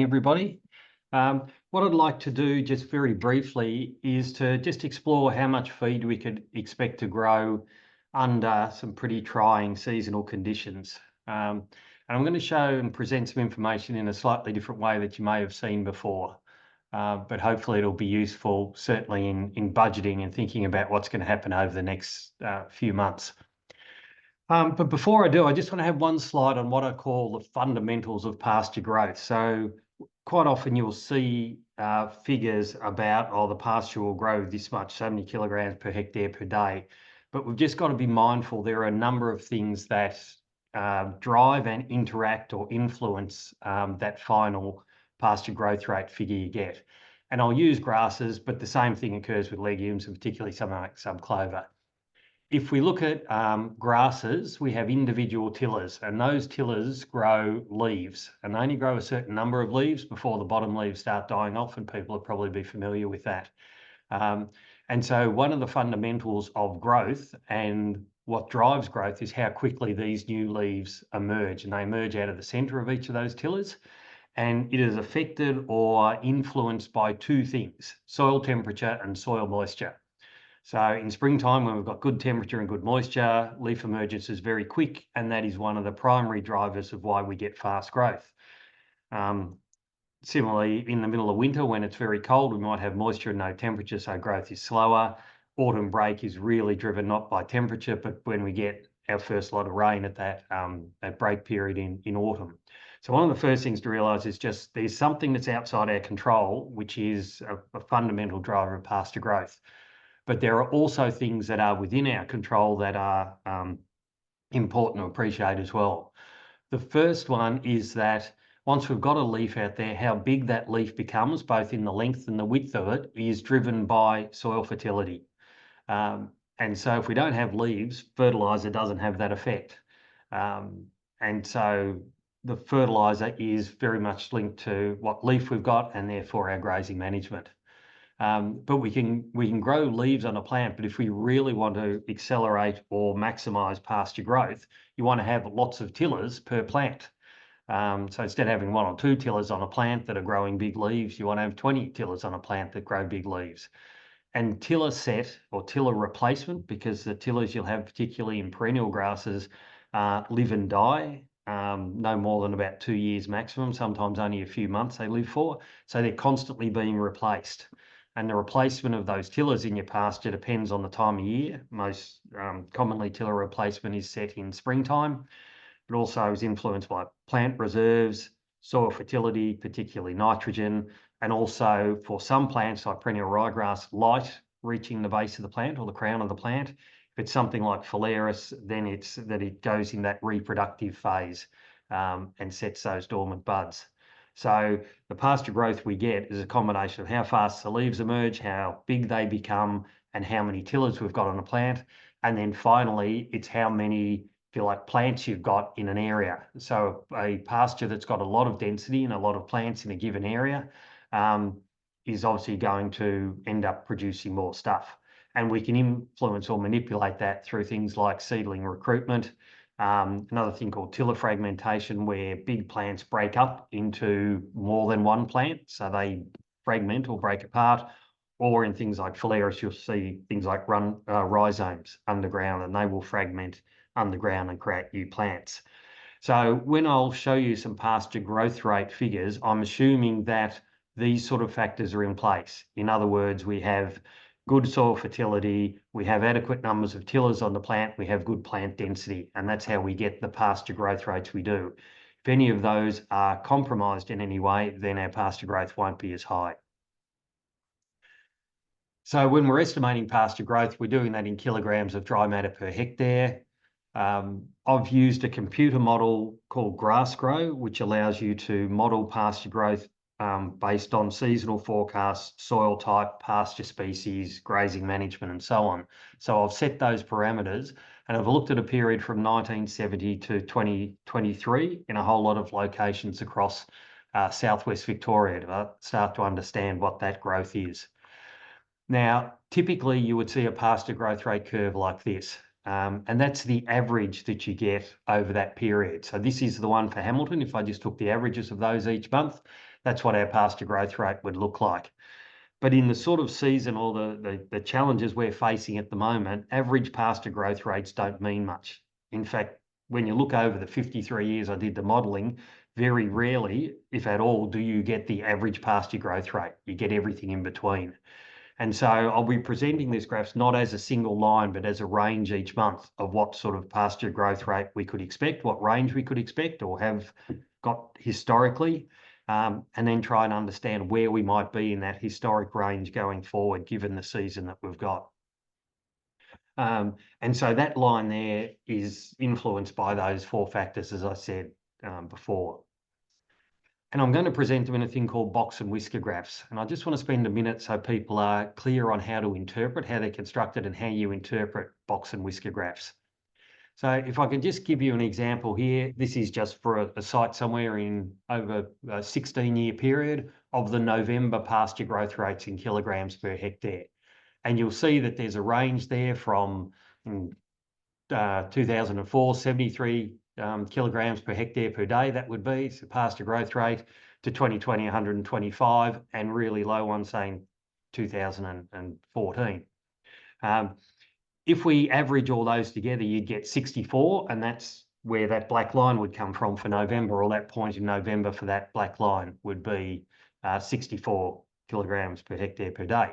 Everybody. What I'd like to do just very briefly is to just explore how much feed we could expect to grow under some pretty trying seasonal conditions. And I'm going to show and present some information in a slightly different way that you may have seen before. But hopefully it'll be useful, certainly in budgeting and thinking about what's going to happen over the next few months. But before I do, I just want to have one slide on what I call the fundamentals of pasture growth. So quite often you'll see figures about, oh, the pasture will grow this much, so many kilograms per hectare per day. But we've just got to be mindful there are a number of things that drive and interact or influence that final pasture growth rate figure you get. And I'll use grasses, but the same thing occurs with legumes, and particularly something like subclover. If we look at grasses, we have individual tillers, and those tillers grow leaves, and they only grow a certain number of leaves before the bottom leaves start dying off, and people will probably be familiar with that. And so one of the fundamentals of growth and what drives growth is how quickly these new leaves emerge, and they emerge out of the centre of each of those tillers. And it is affected or influenced by two things: soil temperature and soil moisture. So in springtime, when we've got good temperature and good moisture, leaf emergence is very quick, and that is one of the primary drivers of why we get fast growth. Similarly, in the middle of winter, when it's very cold, we might have moisture and no temperature, so growth is slower. Autumn break is really driven not by temperature, but when we get our first lot of rain at that break period in autumn. So one of the first things to realise is just there's something that's outside our control, which is a fundamental driver of pasture growth. But there are also things that are within our control that are important to appreciate as well. The first one is that once we've got a leaf out there, how big that leaf becomes, both in the length and the width of it, is driven by soil fertility. And so if we don't have leaves, fertiliser doesn't have that effect. And so the fertiliser is very much linked to what leaf we've got and therefore our grazing management. But we can grow leaves on a plant, but if we really want to accelerate or maximise pasture growth, you want to have lots of tillers per plant. So instead of having one or two tillers on a plant that are growing big leaves, you want to have 20 tillers on a plant that grow big leaves. And tiller set or tiller replacement, because the tillers you'll have, particularly in perennial grasses, live and die. No more than about 2 years maximum, sometimes only a few months they live for. So they're constantly being replaced. And the replacement of those tillers in your pasture depends on the time of year. Most commonly, tiller replacement is set in springtime, but also is influenced by plant reserves, soil fertility, particularly nitrogen, and also for some plants like perennial ryegrass, light reaching the base of the plant or the crown of the plant. If it's something like phalaris, then it's that it goes in that reproductive phase and sets those dormant buds. So the pasture growth we get is a combination of how fast the leaves emerge, how big they become, and how many tillers we've got on a plant. And then finally, it's how many, if you like, plants you've got in an area. So a pasture that's got a lot of density and a lot of plants in a given area is obviously going to end up producing more stuff. And we can influence or manipulate that through things like seedling recruitment, another thing called tiller fragmentation, where big plants break up into more than one plant, so they fragment or break apart. Or in things like phalaris, you'll see things like rhizomes underground, and they will fragment underground and create new plants. So when I'll show you some pasture growth rate figures, I'm assuming that these sort of factors are in place. In other words, we have good soil fertility, we have adequate numbers of tillers on the plant, we have good plant density, and that's how we get the pasture growth rates we do. If any of those are compromised in any way, then our pasture growth won't be as high. So when we're estimating pasture growth, we're doing that in kilograms of dry matter per hectare. I've used a computer model called GrassGrow, which allows you to model pasture growth based on seasonal forecasts, soil type, pasture species, grazing management, and so on. So I've set those parameters, and I've looked at a period from 1970 to 2023 in a whole lot of locations across South West Victoria to start to understand what that growth is. Now, typically you would see a pasture growth rate curve like this. And that's the average that you get over that period. So this is the one for Hamilton. If I just took the averages of those each month, that's what our pasture growth rate would look like. But in the sort of season or the challenges we're facing at the moment, average pasture growth rates don't mean much. In fact, when you look over the 53 years I did the modelling, very rarely, if at all, do you get the average pasture growth rate. You get everything in between. And so I'll be presenting these graphs not as a single line, but as a range each month of what sort of pasture growth rate we could expect, what range we could expect or have got historically, and then try and understand where we might be in that historic range going forward, given the season that we've got. And so that line there is influenced by those four factors, as I said before. And I'm going to present them in a thing called box and whisker graphs. And I just want to spend a minute so people are clear on how to interpret, how they're constructed and how you interpret box and whisker graphs. So if I can just give you an example here, this is just for a site somewhere in over a 16-year period of the November pasture growth rates in kilograms per hectare. And you'll see that there's a range there from 2004, 73 kilograms per hectare per day, that would be, so pasture growth rate, to 2020, 125, and really low one saying 2014. If we average all those together, you'd get 64, and that's where that black line would come from for November, or that point in November for that black line would be 64 kilograms per hectare per day.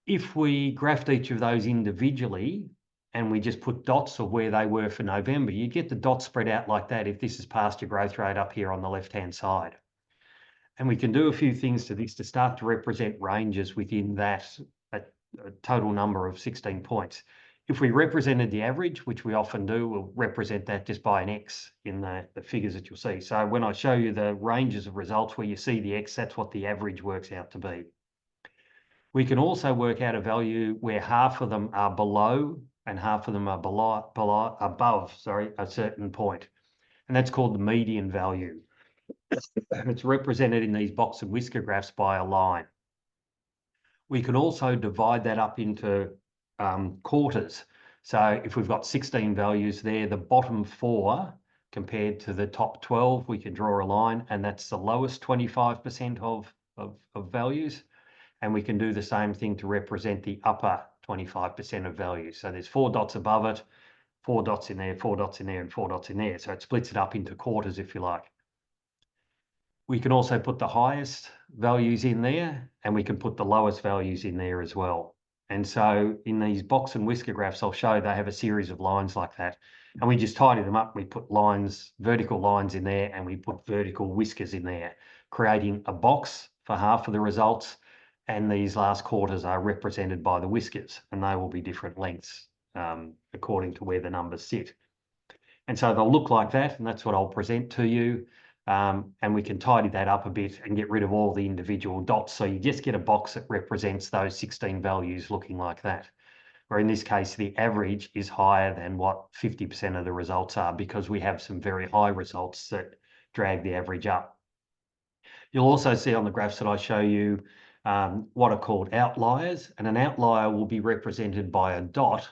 If we graphed each of those individually, and we just put dots of where they were for November, you get the dots spread out like that if this is pasture growth rate up here on the left-hand side. And we can do a few things to this to start to represent ranges within that a total number of 16 points. If we represented the average, which we often do, we'll represent that just by an X in the figures that you'll see. So when I show you the ranges of results where you see the X, that's what the average works out to be. We can also work out a value where half of them are below and half of them are above a certain point. And that's called the median value. It's represented in these box and whisker graphs by a line. We can also divide that up into quarters. So if we've got 16 values there, the bottom 4 compared to the top 12, we can draw a line, and that's the lowest 25% of values. And we can do the same thing to represent the upper 25% of values. So there's 4 dots above it, 4 dots in there, 4 dots in there, and 4 dots in there. So it splits it up into quarters, if you like. We can also put the highest values in there, and we can put the lowest values in there as well. And so in these box and whisker graphs, I'll show they have a series of lines like that. And we just tidy them up. We put lines, vertical lines in there, and we put vertical whiskers in there, creating a box for half of the results. And these last quarters are represented by the whiskers, and they will be different lengths according to where the numbers sit. And so they'll look like that, and that's what I'll present to you. And we can tidy that up a bit and get rid of all the individual dots. So you just get a box that represents those 16 values looking like that. Where in this case, the average is higher than what 50% of the results are, because we have some very high results that drag the average up. You'll also see on the graphs that I show you what are called outliers, and an outlier will be represented by a dot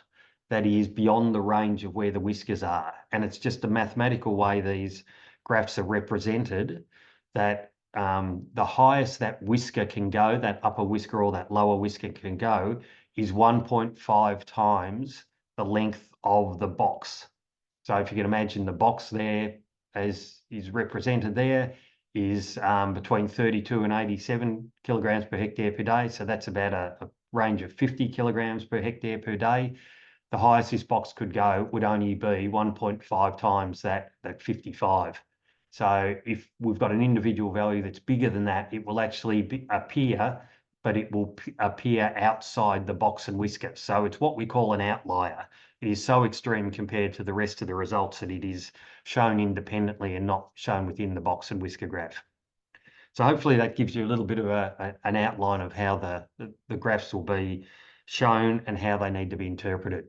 that is beyond the range of where the whiskers are. And it's just a mathematical way these graphs are represented, that the highest that whisker can go, that upper whisker or that lower whisker can go, is 1.5 times the length of the box. So if you can imagine the box there as is represented there is between 32 and 87 kilograms per hectare per day. So that's about a range of 50 kilograms per hectare per day. The highest this box could go would only be 1.5 times that 55. So if we've got an individual value that's bigger than that, it will actually appear, but it will appear outside the box and whisker. So it's what we call an outlier. It is so extreme compared to the rest of the results that it is shown independently and not shown within the box and whisker graph. So hopefully that gives you a little bit of an outline of how the graphs will be shown and how they need to be interpreted.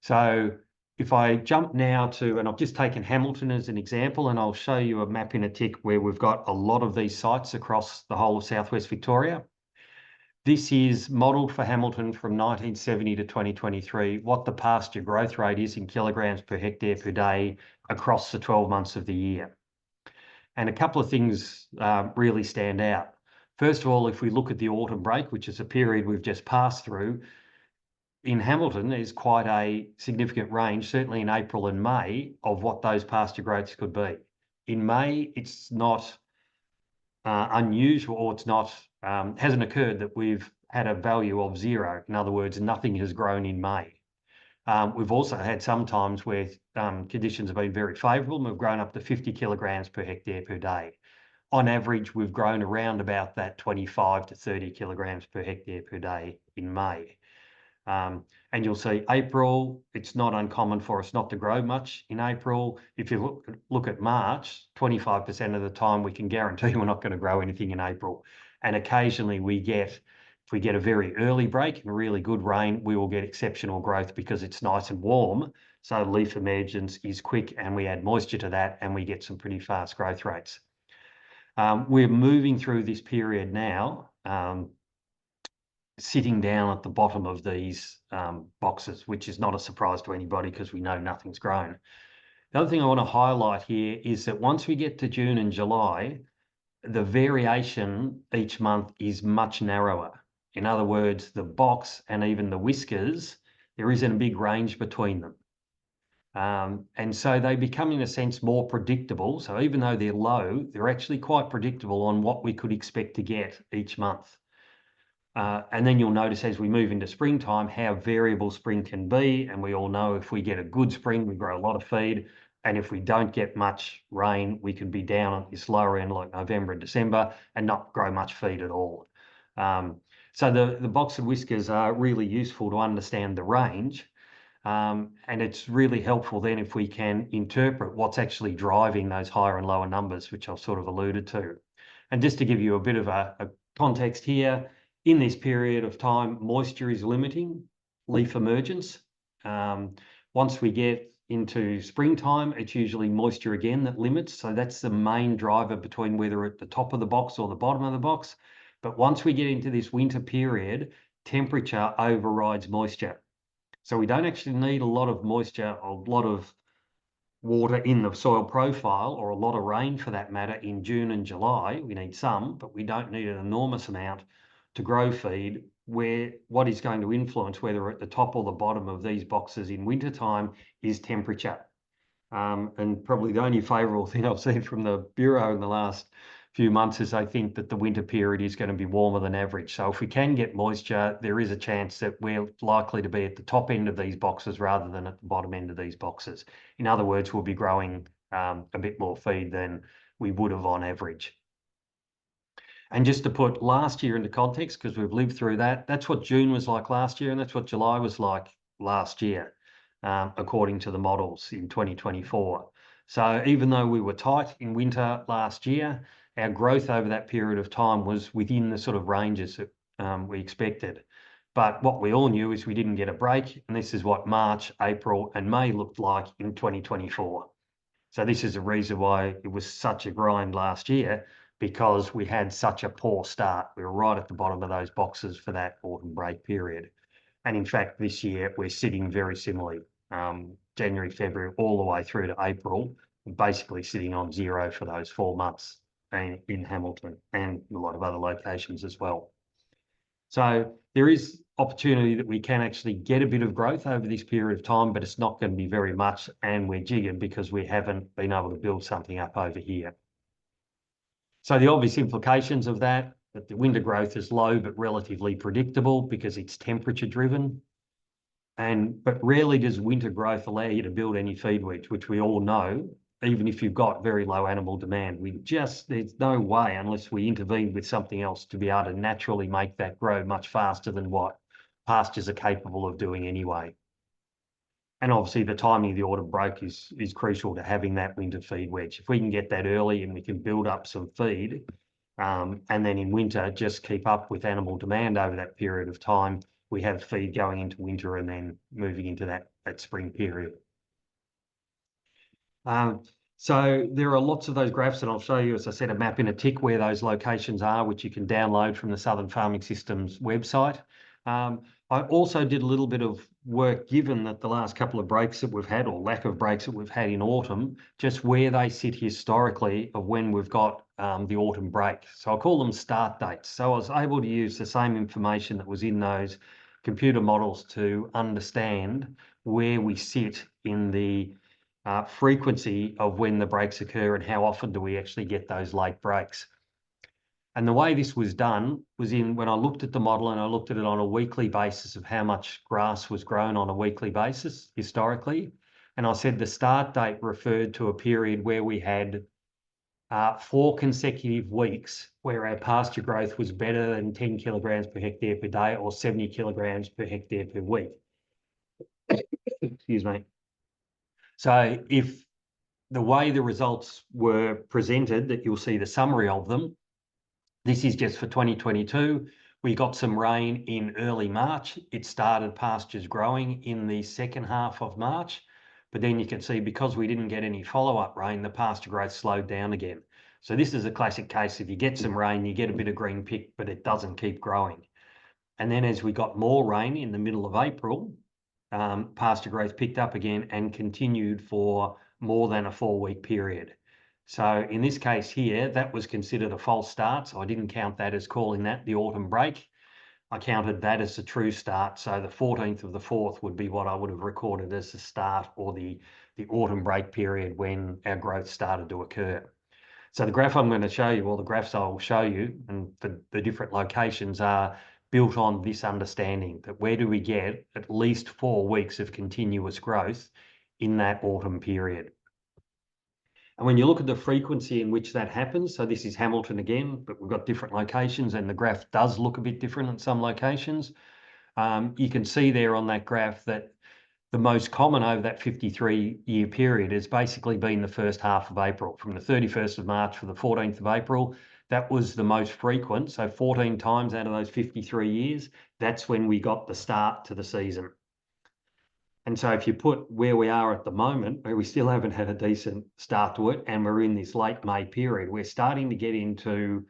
So if I jump now to, and I've just taken Hamilton as an example, and I'll show you a map in a tick where we've got a lot of these sites across the whole of South West Victoria. This is modelled for Hamilton from 1970 to 2023, what the pasture growth rate is in kilograms per hectare per day across the 12 months of the year. And a couple of things really stand out. First of all, if we look at the autumn break, which is a period we've just passed through, in Hamilton, there's quite a significant range, certainly in April and May, of what those pasture growths could be. In May, it's not unusual, or it's not hasn't occurred that we've had a value of 0. In other words, nothing has grown in May. We've also had some times where conditions have been very favourable and we've grown up to 50 kilograms per hectare per day. On average, we've grown around about that 25 to 30 kilograms per hectare per day in May. And you'll see April, it's not uncommon for us not to grow much in April. If you look at March, 25% of the time we can guarantee we're not going to grow anything in April. And occasionally if we get a very early break and really good rain, we will get exceptional growth because it's nice and warm. So leaf emergence is quick and we add moisture to that and we get some pretty fast growth rates. We're moving through this period now, sitting down at the bottom of these boxes, which is not a surprise to anybody because we know nothing's grown. The other thing I want to highlight here is that once we get to June and July, the variation each month is much narrower. In other words, the box and even the whiskers, there isn't a big range between them. And so they become, in a sense, more predictable. So even though they're low, they're actually quite predictable on what we could expect to get each month. And then you'll notice as we move into springtime how variable spring can be. And we all know if we get a good spring, we grow a lot of feed. And if we don't get much rain, we can be down at this lower end like November and December and not grow much feed at all. So the box and whiskers are really useful to understand the range. And it's really helpful then if we can interpret what's actually driving those higher and lower numbers, which I've sort of alluded to. And just to give you a bit of a context here, in this period of time, moisture is limiting leaf emergence. Once we get into springtime, it's usually moisture again that limits. So that's the main driver between whether at the top of the box or the bottom of the box. But once we get into this winter period, temperature overrides moisture. So we don't actually need a lot of moisture or a lot of water in the soil profile, or a lot of rain for that matter, in June and July. We need some, but we don't need an enormous amount to grow feed. Where what is going to influence whether at the top or the bottom of these boxes in wintertime is temperature. And probably the only favourable thing I've seen from the Bureau in the last few months is they think that the winter period is going to be warmer than average. So if we can get moisture, there is a chance that we're likely to be at the top end of these boxes rather than at the bottom end of these boxes. In other words, we'll be growing a bit more feed than we would have on average. And just to put last year into context, because we've lived through that, that's what June was like last year, and that's what July was like last year, according to the models in 2024. So even though we were tight in winter last year, our growth over that period of time was within the sort of ranges that we expected. But what we all knew is we didn't get a break, and this is what March, April, and May looked like in 2024. So this is the reason why it was such a grind last year, because we had such a poor start. We were right at the bottom of those boxes for that autumn break period. And in fact, this year we're sitting very similarly, January, February, all the way through to April, basically sitting on 0 for those 4 months in Hamilton and a lot of other locations as well. So there is opportunity that we can actually get a bit of growth over this period of time, but it's not going to be very much, and we're jiggered because we haven't been able to build something up over here. So the obvious implications of that the winter growth is low but relatively predictable because it's temperature driven. But rarely does winter growth allow you to build any feed wedge, which we all know, even if you've got very low animal demand. There's no way, unless we intervene with something else, to be able to naturally make that grow much faster than what pastures are capable of doing anyway. And obviously the timing of the autumn break is crucial to having that winter feed wedge. If we can get that early and we can build up some feed, and then in winter just keep up with animal demand over that period of time, we have feed going into winter and then moving into that spring period. So there are lots of those graphs, and I'll show you, as I said, a map in a tick where those locations are, which you can download from the Southern Farming Systems website. I also did a little bit of work, given that the last couple of breaks that we've had, or lack of breaks that we've had in autumn, just where they sit historically of when we've got the autumn break. So I call them start dates. So I was able to use the same information that was in those computer models to understand where we sit in the frequency of when the breaks occur and how often do we actually get those late breaks. And the way this was done was when I looked at the model and I looked at it on a weekly basis of how much grass was grown on a weekly basis historically. And I said the start date referred to a period where we had 4 consecutive weeks where our pasture growth was better than 10 kilograms per hectare per day or 70 kilograms per hectare per week. Excuse me. So if the way the results were presented, that you'll see the summary of them, this is just for 2022. We got some rain in early March. It started pastures growing in the second half of March, but then you can see because we didn't get any follow-up rain, the pasture growth slowed down again. So this is a classic case. If you get some rain, you get a bit of green pick, but it doesn't keep growing. And then as we got more rain in the middle of April, pasture growth picked up again and continued for more than a 4-week period. So in this case here, that was considered a false start. So I didn't count that as calling that the autumn break. I counted that as a true start. So the 14th of the 4th would be what I would have recorded as the start, or the autumn break period when our growth started to occur. So the graph I'm going to show you, or the graphs I'll show you, and for the different locations, are built on this understanding that where do we get at least 4 weeks of continuous growth in that autumn period. And when you look at the frequency in which that happens, so this is Hamilton again, but we've got different locations and the graph does look a bit different in some locations. You can see there on that graph that the most common over that 53-year period has basically been the first half of April, from the 31st of March to the 14th of April. That was the most frequent. So 14 times out of those 53 years, that's when we got the start to the season. And so if you put where we are at the moment, where we still haven't had a decent start to it, and we're in this late May period, we're starting to get into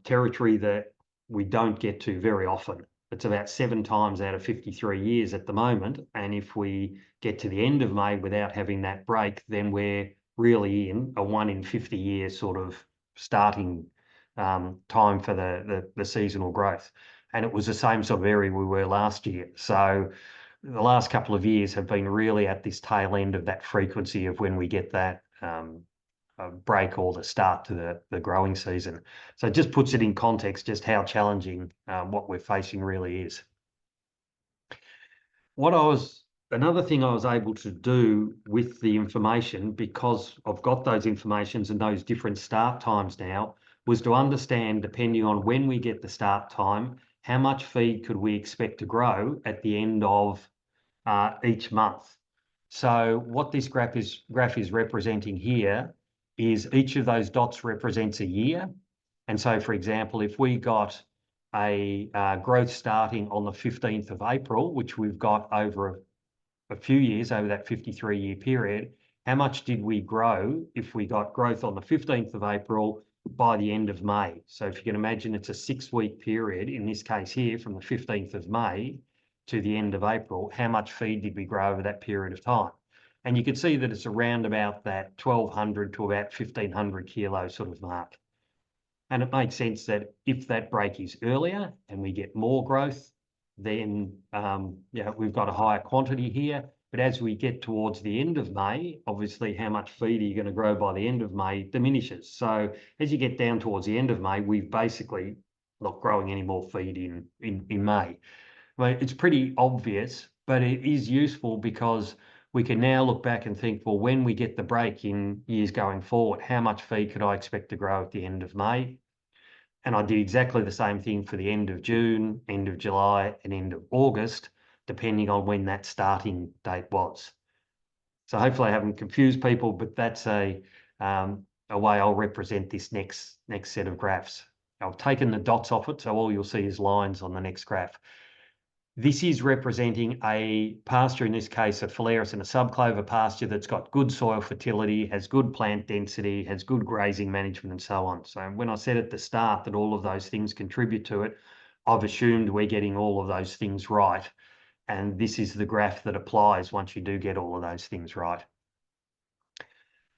territory that we don't get to very often. It's about 7 times out of 53 years at the moment. And if we get to the end of May without having that break, then we're really in a 1 in 50 year sort of starting time for the seasonal growth. And it was the same sort of area we were last year. So the last couple of years have been really at this tail end of that frequency of when we get that break or the start to the growing season. So it just puts it in context just how challenging what we're facing really is. Another thing I was able to do with the information, because I've got those informations and those different start times now, was to understand, depending on when we get the start time, how much feed could we expect to grow at the end of each month. So what this graph is representing here is each of those dots represents a year. And so, for example, if we got a growth starting on the 15th of April, which we've got over a few years over that 53-year period, how much did we grow if we got growth on the 15th of April by the end of May? So if you can imagine, it's a 6-week period, in this case here, from the 15th of May to the end of April, how much feed did we grow over that period of time? And you can see that it's around about that 1,200 to about 1,500 kilo sort of mark. And it makes sense that if that break is earlier and we get more growth, then we've got a higher quantity here. But as we get towards the end of May, obviously how much feed are you going to grow by the end of May diminishes. So as you get down towards the end of May, we've basically not growing any more feed in May. Well, it's pretty obvious, but it is useful because we can now look back and think, well, when we get the break in years going forward, how much feed could I expect to grow at the end of May? And I did exactly the same thing for the end of June, end of July, and end of August, depending on when that starting date was. So hopefully I haven't confused people, but that's a way I'll represent this next set of graphs. I've taken the dots off it, so all you'll see is lines on the next graph. This is representing a pasture, in this case, a phalaris and a subclover pasture that's got good soil fertility, has good plant density, has good grazing management, and so on. So when I said at the start that all of those things contribute to it, I've assumed we're getting all of those things right. And this is the graph that applies once you do get all of those things right.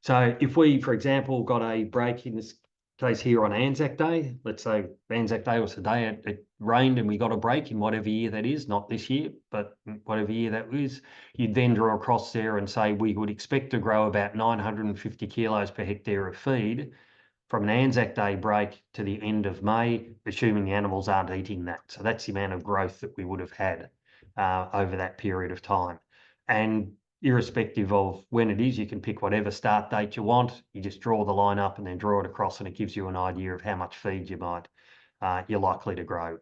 So if we, for example, got a break in this case here on Anzac Day, let's say Anzac Day was the day it rained and we got a break in whatever year that is, not this year, but whatever year that is, you'd then draw across there and say we would expect to grow about 950 kilos per hectare of feed from an Anzac Day break to the end of May, assuming the animals aren't eating that. So that's the amount of growth that we would have had over that period of time. And irrespective of when it is, you can pick whatever start date you want. You just draw the line up and then draw it across, and it gives you an idea of how much feed you're likely to grow.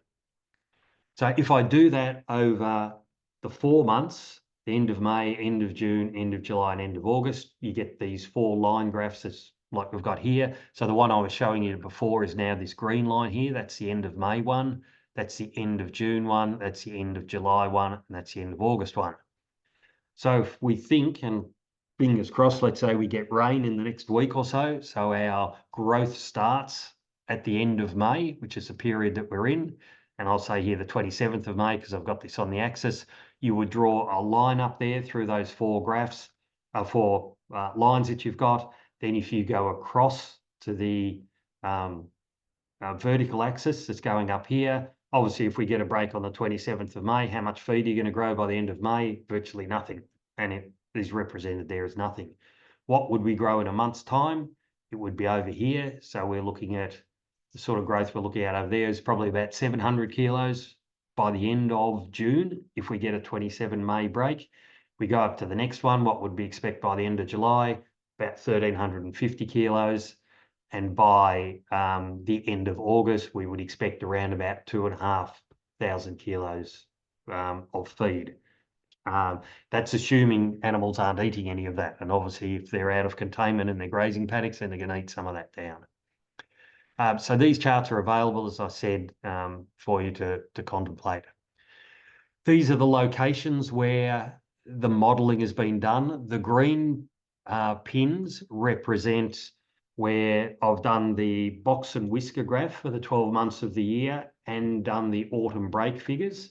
So if I do that over the 4 months, the end of May, end of June, end of July, and end of August, you get these 4 line graphs as like we've got here. So the one I was showing you before is now this green line here. That's the end of May one. That's the end of June one. That's the end of July one. And that's the end of August one. So if we think, and fingers crossed, let's say we get rain in the next week or so, so our growth starts at the end of May, which is the period that we're in, and I'll say here the 27th of May because I've got this on the axis, you would draw a line up there through those 4 graphs, 4 lines that you've got. Then if you go across to the vertical axis that's going up here, obviously, if we get a break on the 27th of May, how much feed are you going to grow by the end of May? Virtually nothing. And it is represented there as nothing. What would we grow in a month's time? It would be over here. So we're looking at the sort of growth we're looking at over there is probably about 700 kilos by the end of June. If we get a 27 May break, we go up to the next one. What would we expect by the end of July? About 1,350 kilos. And by the end of August, we would expect around about 2,500 kilos of feed. That's assuming animals aren't eating any of that. And obviously, if they're out of containment in their grazing paddocks, then they're going to eat some of that down. So these charts are available, as I said, for you to contemplate. These are the locations where the modelling has been done. The green pins represent where I've done the box and whisker graph for the 12 months of the year and done the autumn break figures.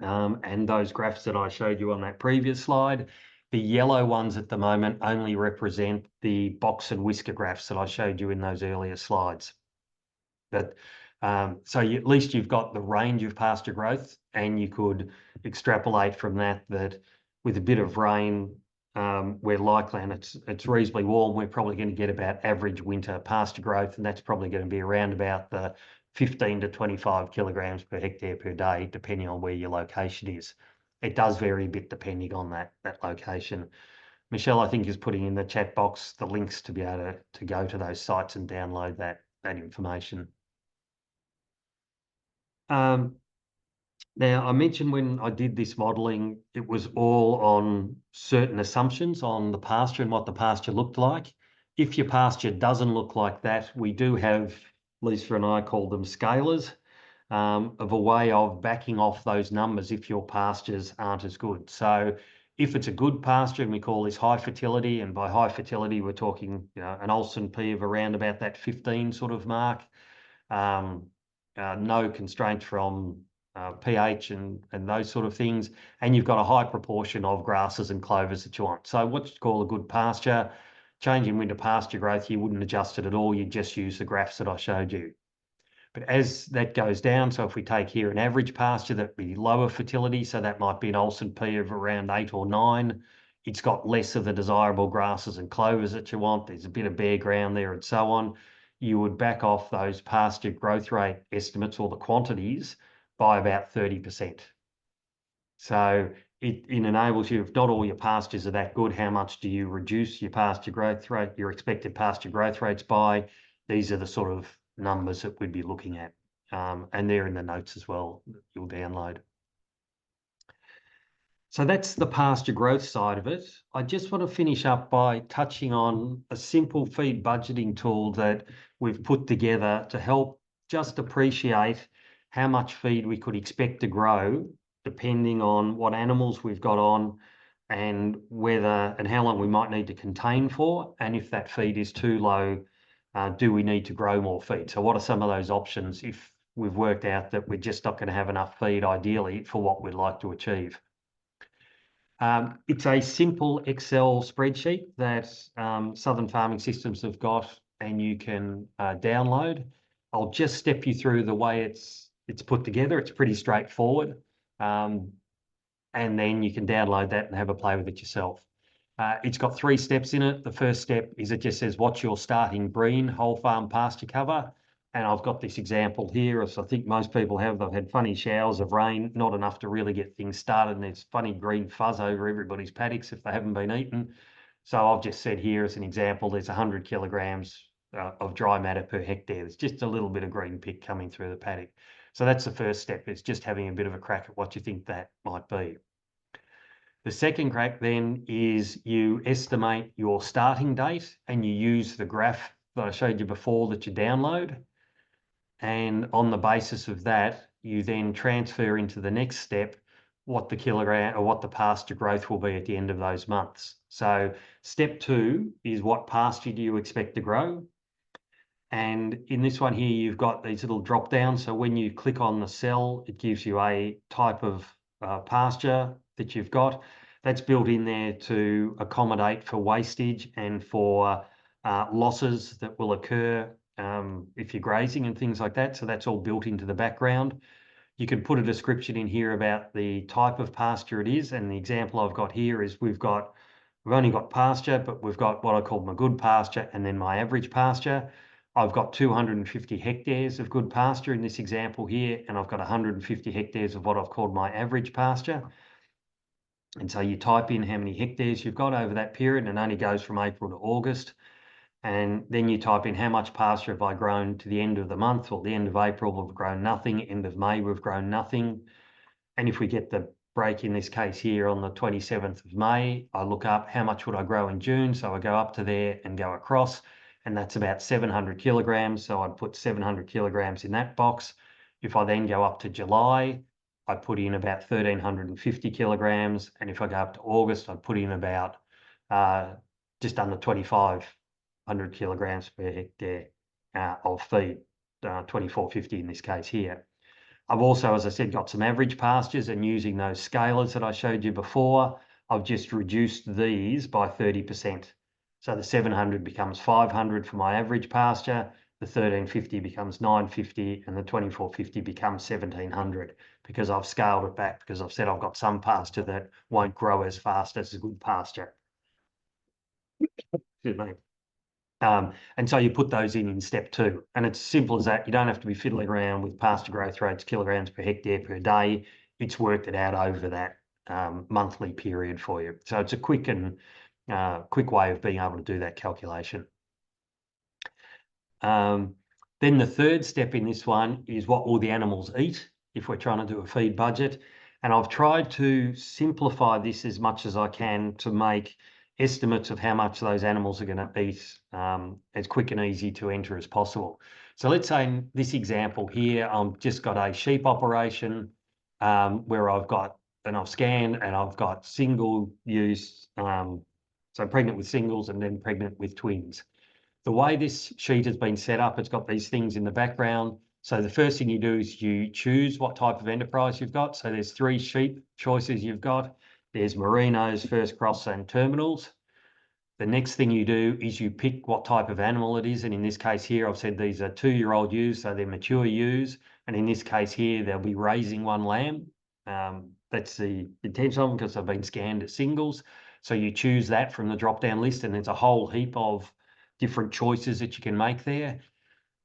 And those graphs that I showed you on that previous slide, the yellow ones at the moment only represent the box and whisker graphs that I showed you in those earlier slides. But so at least you've got the range of pasture growth, and you could extrapolate from that with a bit of rain, we're likely, and it's reasonably warm, we're probably going to get about average winter pasture growth, and that's probably going to be around about the 15 to 25 kilograms per hectare per day, depending on where your location is. It does vary a bit depending on that location. Michelle, I think, is putting in the chat box the links to be able to go to those sites and download that information. Now, I mentioned when I did this modelling, it was all on certain assumptions on the pasture and what the pasture looked like. If your pasture doesn't look like that, we do have, Lisa and I call them scalers, of a way of backing off those numbers if your pastures aren't as good. So if it's a good pasture, and we call this high fertility, and by high fertility, we're talking an Olsen P of around about that 15 sort of mark, no constraint from pH and those sort of things, and you've got a high proportion of grasses and clovers that you want. So what you call a good pasture, change in winter pasture growth, you wouldn't adjust it at all, you'd just use the graphs that I showed you. But as that goes down, so if we take here an average pasture, that'd be lower fertility, so that might be an Olsen P of around 8 or 9. It's got less of the desirable grasses and clovers that you want, there's a bit of bare ground there and so on. You would back off those pasture growth rate estimates or the quantities by about 30%. So it enables you, if not all your pastures are that good, how much do you reduce your pasture growth rate, your expected pasture growth rates by? These are the sort of numbers that we'd be looking at. And they're in the notes as well that you'll download. So that's the pasture growth side of it. I just want to finish up by touching on a simple feed budgeting tool that we've put together to help just appreciate how much feed we could expect to grow depending on what animals we've got on and whether and how long we might need to contain for, and if that feed is too low, do we need to grow more feed? So what are some of those options if we've worked out that we're just not going to have enough feed ideally for what we'd like to achieve. It's a simple Excel spreadsheet that Southern Farming Systems have got, and you can download. I'll just step you through the way it's put together. It's pretty straightforward, and then you can download that and have a play with it yourself. It's got 3 steps in it. The first step is it just says, what's your starting green whole farm pasture cover? And I've got this example here, as I think most people have. They've had funny showers of rain, not enough to really get things started, and there's funny green fuzz over everybody's paddocks if they haven't been eaten. So I've just said here as an example, there's 100 kilograms of dry matter per hectare. There's just a little bit of green pick coming through the paddock. So that's the first step, is just having a bit of a crack at what you think that might be. The second crack then is you estimate your starting date, and you use the graph that I showed you before that you download. And on the basis of that, you then transfer into the next step what the kilogram or what the pasture growth will be at the end of those months. So step 2 is, what pasture do you expect to grow? And in this one here, you've got these little drop downs. So when you click on the cell, it gives you a type of pasture that you've got. That's built in there to accommodate for wastage and for losses that will occur if you're grazing and things like that. So that's all built into the background. You can put a description in here about the type of pasture it is. And the example I've got here is we've only got pasture, but we've got what I call my good pasture and then my average pasture. I've got 250 hectares of good pasture in this example here, and I've got 150 hectares of what I've called my average pasture. And so you type in how many hectares you've got over that period, and it only goes from April to August. And then you type in how much pasture have I grown to the end of the month. Well, the end of April, we've grown nothing. End of May, we've grown nothing. And if we get the break in this case here on the 27th of May, I look up how much would I grow in June. So I go up to there and go across, and that's about 700 kilograms. So I'd put 700 kilograms in that box. If I then go up to July, I put in about 1,350 kilograms. And if I go up to August, I'd put in about just under 2,500 kilograms per hectare of feed, 2,450 in this case here. I've also, as I said, got some average pastures, and using those scalers that I showed you before, I've just reduced these by 30%. So the 700 becomes 500 for my average pasture, the 1,350 becomes 950, and the 2,450 becomes 1,700, because I've scaled it back, because I've said I've got some pasture that won't grow as fast as a good pasture. Excuse me. And so you put those in step 2, and it's simple as that. You don't have to be fiddling around with pasture growth rates, kilograms per hectare per day. It's worked it out over that monthly period for you. So it's a quick way of being able to do that calculation. Then the third step in this one is, what will the animals eat if we're trying to do a feed budget? And I've tried to simplify this as much as I can to make estimates of how much those animals are going to eat as quick and easy to enter as possible. So let's say in this example here, I've just got a sheep operation where I've scanned and I've got single use, so pregnant with singles and then pregnant with twins. The way this sheet has been set up, it's got these things in the background. So the first thing you do is you choose what type of enterprise you've got. So there's 3 sheep choices you've got. There's merinos, first cross, and terminals. The next thing you do is you pick what type of animal it is. And in this case here, I've said these are 2-year-old ewes, so they're mature ewes. And in this case here, they'll be raising 1 lamb. That's the intention of them, because they've been scanned as singles. So you choose that from the drop-down list, and there's a whole heap of different choices that you can make there.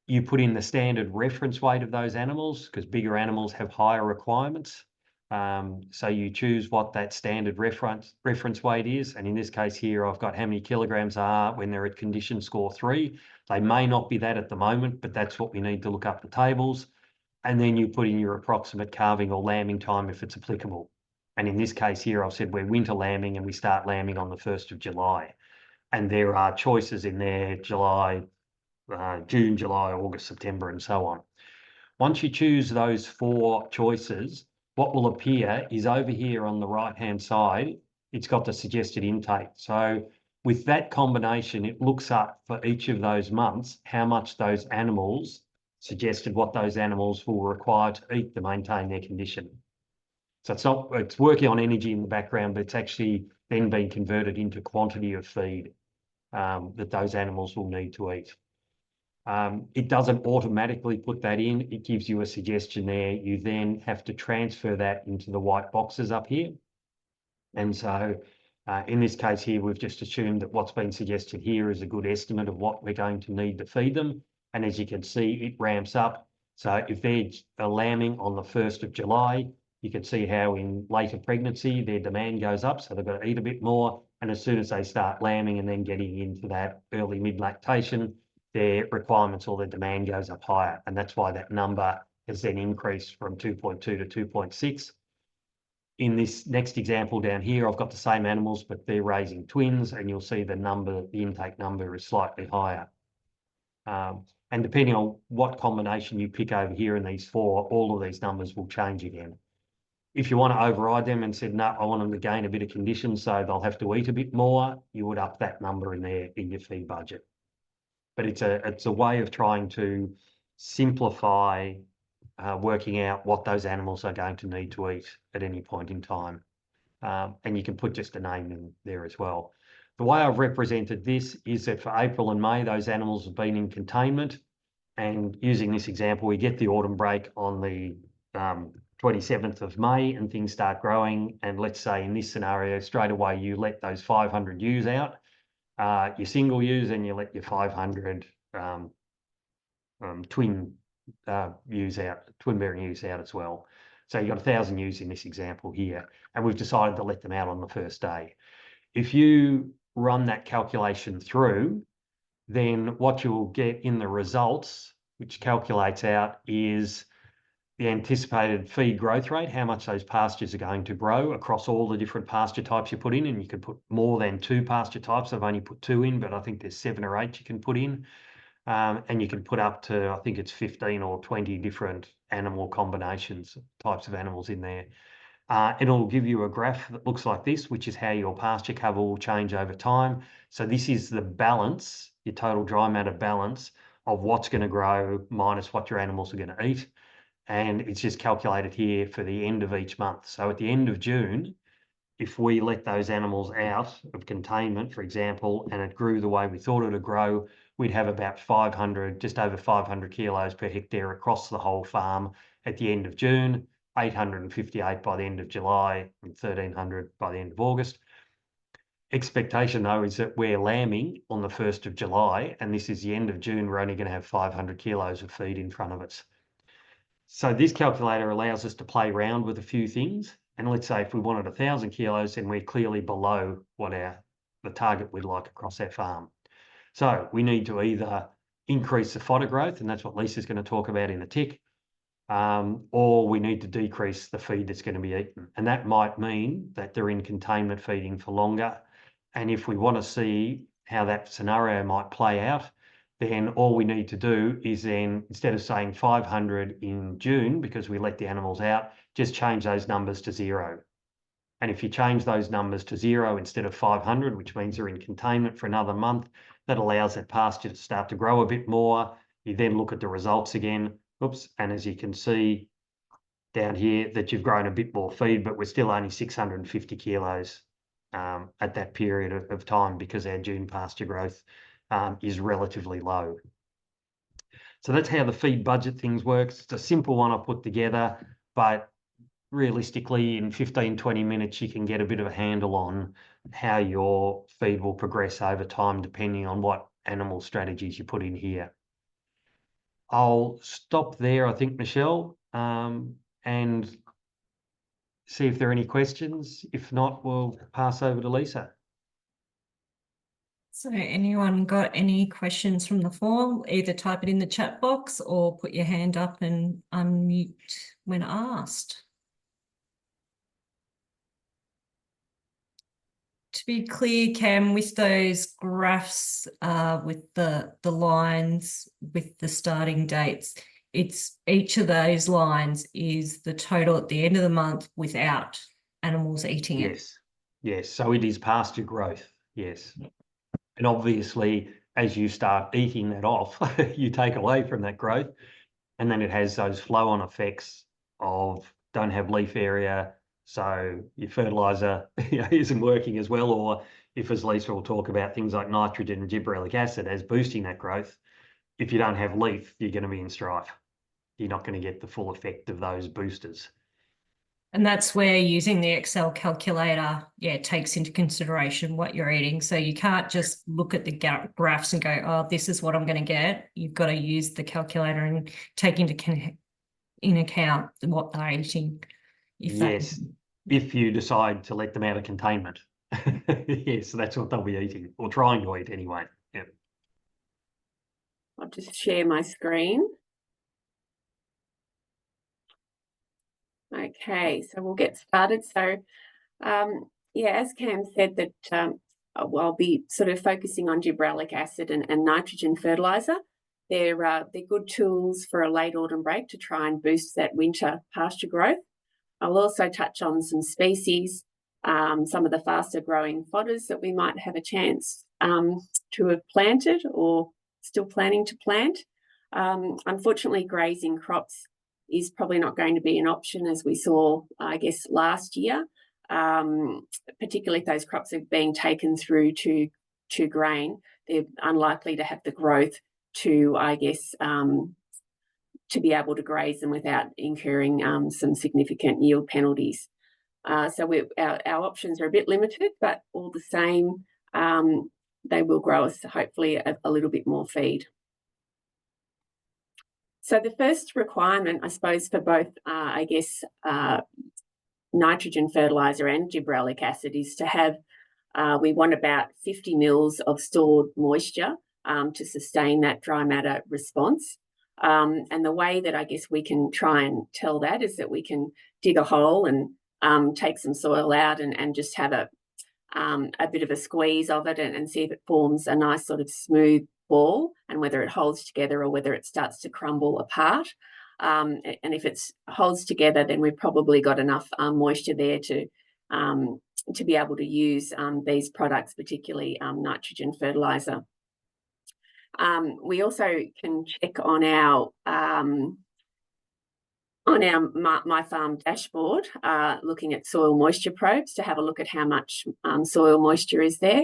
You put in the standard reference weight of those animals, because bigger animals have higher requirements. So you choose what that standard reference weight is. And in this case here, I've got how many kilograms are when they're at condition score 3. They may not be that at the moment, but that's what we need to look up the tables. And then you put in your approximate calving or lambing time if it's applicable. And in this case here, I've said we're winter lambing and we start lambing on the 1st of July. And there are choices in there: July, June, July, August, September, and so on. Once you choose those 4 choices, what will appear is over here on the right-hand side, it's got the suggested intake. So with that combination, it looks up for each of those months how much those animals suggested what those animals will require to eat to maintain their condition. So it's working on energy in the background, but it's actually then being converted into quantity of feed that those animals will need to eat. It doesn't automatically put that in. It gives you a suggestion there. You then have to transfer that into the white boxes up here. And so in this case here, we've just assumed that what's been suggested here is a good estimate of what we're going to need to feed them. And as you can see, it ramps up. So if they're lambing on the 1st of July, you can see how in later pregnancy, their demand goes up. So they've got to eat a bit more. And as soon as they start lambing and then getting into that early mid-lactation, their requirements or their demand goes up higher. And that's why that number has then increased from 2.2 to 2.6. In this next example down here, I've got the same animals, but they're raising twins, and you'll see the intake number is slightly higher. And depending on what combination you pick over here in these four, all of these numbers will change again. If you want to override them and said, no, I want them to gain a bit of condition, so they'll have to eat a bit more, you would up that number in there in your feed budget. But it's a way of trying to simplify working out what those animals are going to need to eat at any point in time. And you can put just a name in there as well. The way I've represented this is that for April and May, those animals have been in containment. And using this example, we get the autumn break on the 27th of May and things start growing. And let's say in this scenario, straight away, you let those 500 ewes out, your single ewes, and you let your 500 twin ewes out, twin-bearing ewes out as well. So you've got 1,000 ewes in this example here, and we've decided to let them out on the first day. If you run that calculation through, then what you'll get in the results, which calculates out, is the anticipated feed growth rate, how much those pastures are going to grow across all the different pasture types you put in. And you can put more than 2 pasture types. I've only put 2 in, but I think there's 7 or 8 you can put in. And you can put up to, I think it's 15 or 20 different animal combinations, types of animals in there. It'll give you a graph that looks like this, which is how your pasture cover will change over time. So this is the balance, your total dry matter balance of what's going to grow minus what your animals are going to eat. And it's just calculated here for the end of each month. So at the end of June, if we let those animals out of containment, for example, and it grew the way we thought it would grow, we'd have about 500, just over 500 kilos per hectare across the whole farm at the end of June, 858 by the end of July, and 1,300 by the end of August. Expectation, though, is that we're lambing on the 1st of July, and this is the end of June, we're only going to have 500 kilos of feed in front of us. So this calculator allows us to play around with a few things. And let's say if we wanted 1,000 kilos, then we're clearly below what the target we'd like across our farm. So we need to either increase the fodder growth, and that's what Lisa's going to talk about in a tick, or we need to decrease the feed that's going to be eaten. And that might mean that they're in containment feeding for longer. And if we want to see how that scenario might play out, then all we need to do is then, instead of saying 500 in June, because we let the animals out, just change those numbers to 0. And if you change those numbers to 0 instead of 500, which means they're in containment for another month, that allows that pasture to start to grow a bit more. You then look at the results again. Oops. And as you can see down here, that you've grown a bit more feed, but we're still only 650 kilos at that period of time because our June pasture growth is relatively low. So that's how the feed budget things works. It's a simple one I put together, but realistically in 15, 20 minutes, you can get a bit of a handle on how your feed will progress over time, depending on what animal strategies you put in here. I'll stop there, I think, Michelle, and see if there are any questions. If not, we'll pass over to Lisa. So anyone got any questions from the forum, either type it in the chat box or put your hand up and unmute when asked. To be clear, Cam, with those graphs, with the lines, with the starting dates, it's each of those lines is the total at the end of the month without animals eating it. Yes. So it is pasture growth. Yes. And obviously, as you start eating that off, you take away from that growth. And then it has those flow-on effects of don't have leaf area, so your fertiliser isn't working as well, or if, as Lisa will talk about, things like nitrogen and gibberellic acid as boosting that growth, if you don't have leaf, you're going to be in strife. You're not going to get the full effect of those boosters. And that's where using the Excel calculator, takes into consideration what you're eating. So you can't just look at the graphs and go, oh, this is what I'm going to get. You've got to use the calculator and take into account what they're eating. Yes, if you decide to let them out of containment. Yes, that's what they'll be eating, or trying to eat anyway. Yeah. I'll just share my screen. Okay, so we'll get started. So, as Cam said, that I'll be sort of focusing on gibberellic acid and nitrogen fertiliser. They're good tools for a late autumn break to try and boost that winter pasture growth. I'll also touch on some species, some of the faster growing fodders that we might have a chance to have planted or still planning to plant. Unfortunately, grazing crops is probably not going to be an option, as we saw, I guess, last year, particularly if those crops are being taken through to grain. They're unlikely to have the growth to, I guess, to be able to graze them without incurring some significant yield penalties. So our options are a bit limited, but all the same, they will grow us hopefully a little bit more feed. So the first requirement, I suppose, for both, nitrogen fertiliser and gibberellic acid is to have, we want about 50 mils of stored moisture to sustain that dry matter response. And the way that I guess we can try and tell that is that we can dig a hole and take some soil out and just have a bit of a squeeze of it and see if it forms a nice sort of smooth ball, and whether it holds together or whether it starts to crumble apart. And if it holds together, then we've probably got enough moisture there to be able to use these products, particularly nitrogen fertiliser. We also can check on our My Farm dashboard, looking at soil moisture probes to have a look at how much soil moisture is there.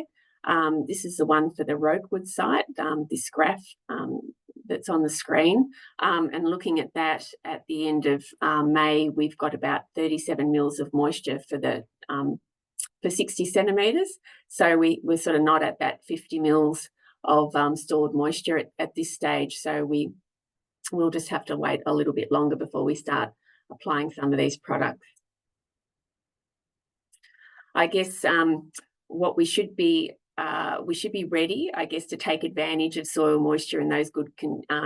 This is the one for the Rokewood site, this graph that's on the screen. And looking at that at the end of May, we've got about 37 mils of moisture for 60 centimetres. So we're sort of not at that 50 mils of stored moisture at this stage. So we'll just have to wait a little bit longer before we start applying some of these products. I guess what we should be ready, I guess, to take advantage of soil moisture and those good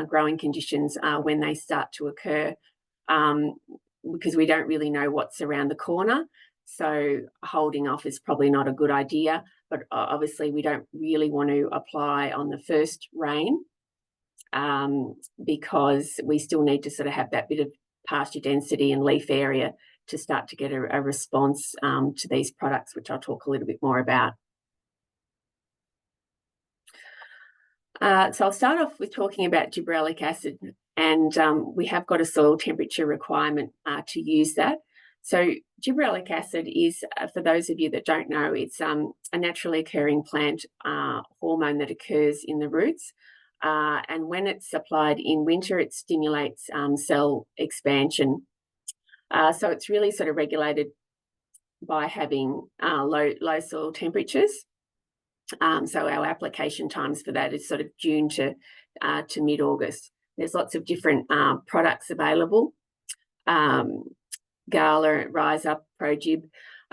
growing conditions when they start to occur, because we don't really know what's around the corner. So holding off is probably not a good idea, but obviously we don't really want to apply on the first rain, because we still need to sort of have that bit of pasture density and leaf area to start to get a response to these products, which I'll talk a little bit more about. So I'll start off with talking about gibberellic acid, and we have got a soil temperature requirement to use that. So gibberellic acid is, for those of you that don't know, it's a naturally occurring plant hormone that occurs in the roots. And when it's applied in winter, it stimulates cell expansion. So it's really sort of regulated by having low soil temperatures. So our application times for that is sort of June to mid-August. There's lots of different products available. Gala, Rise Up, ProGib.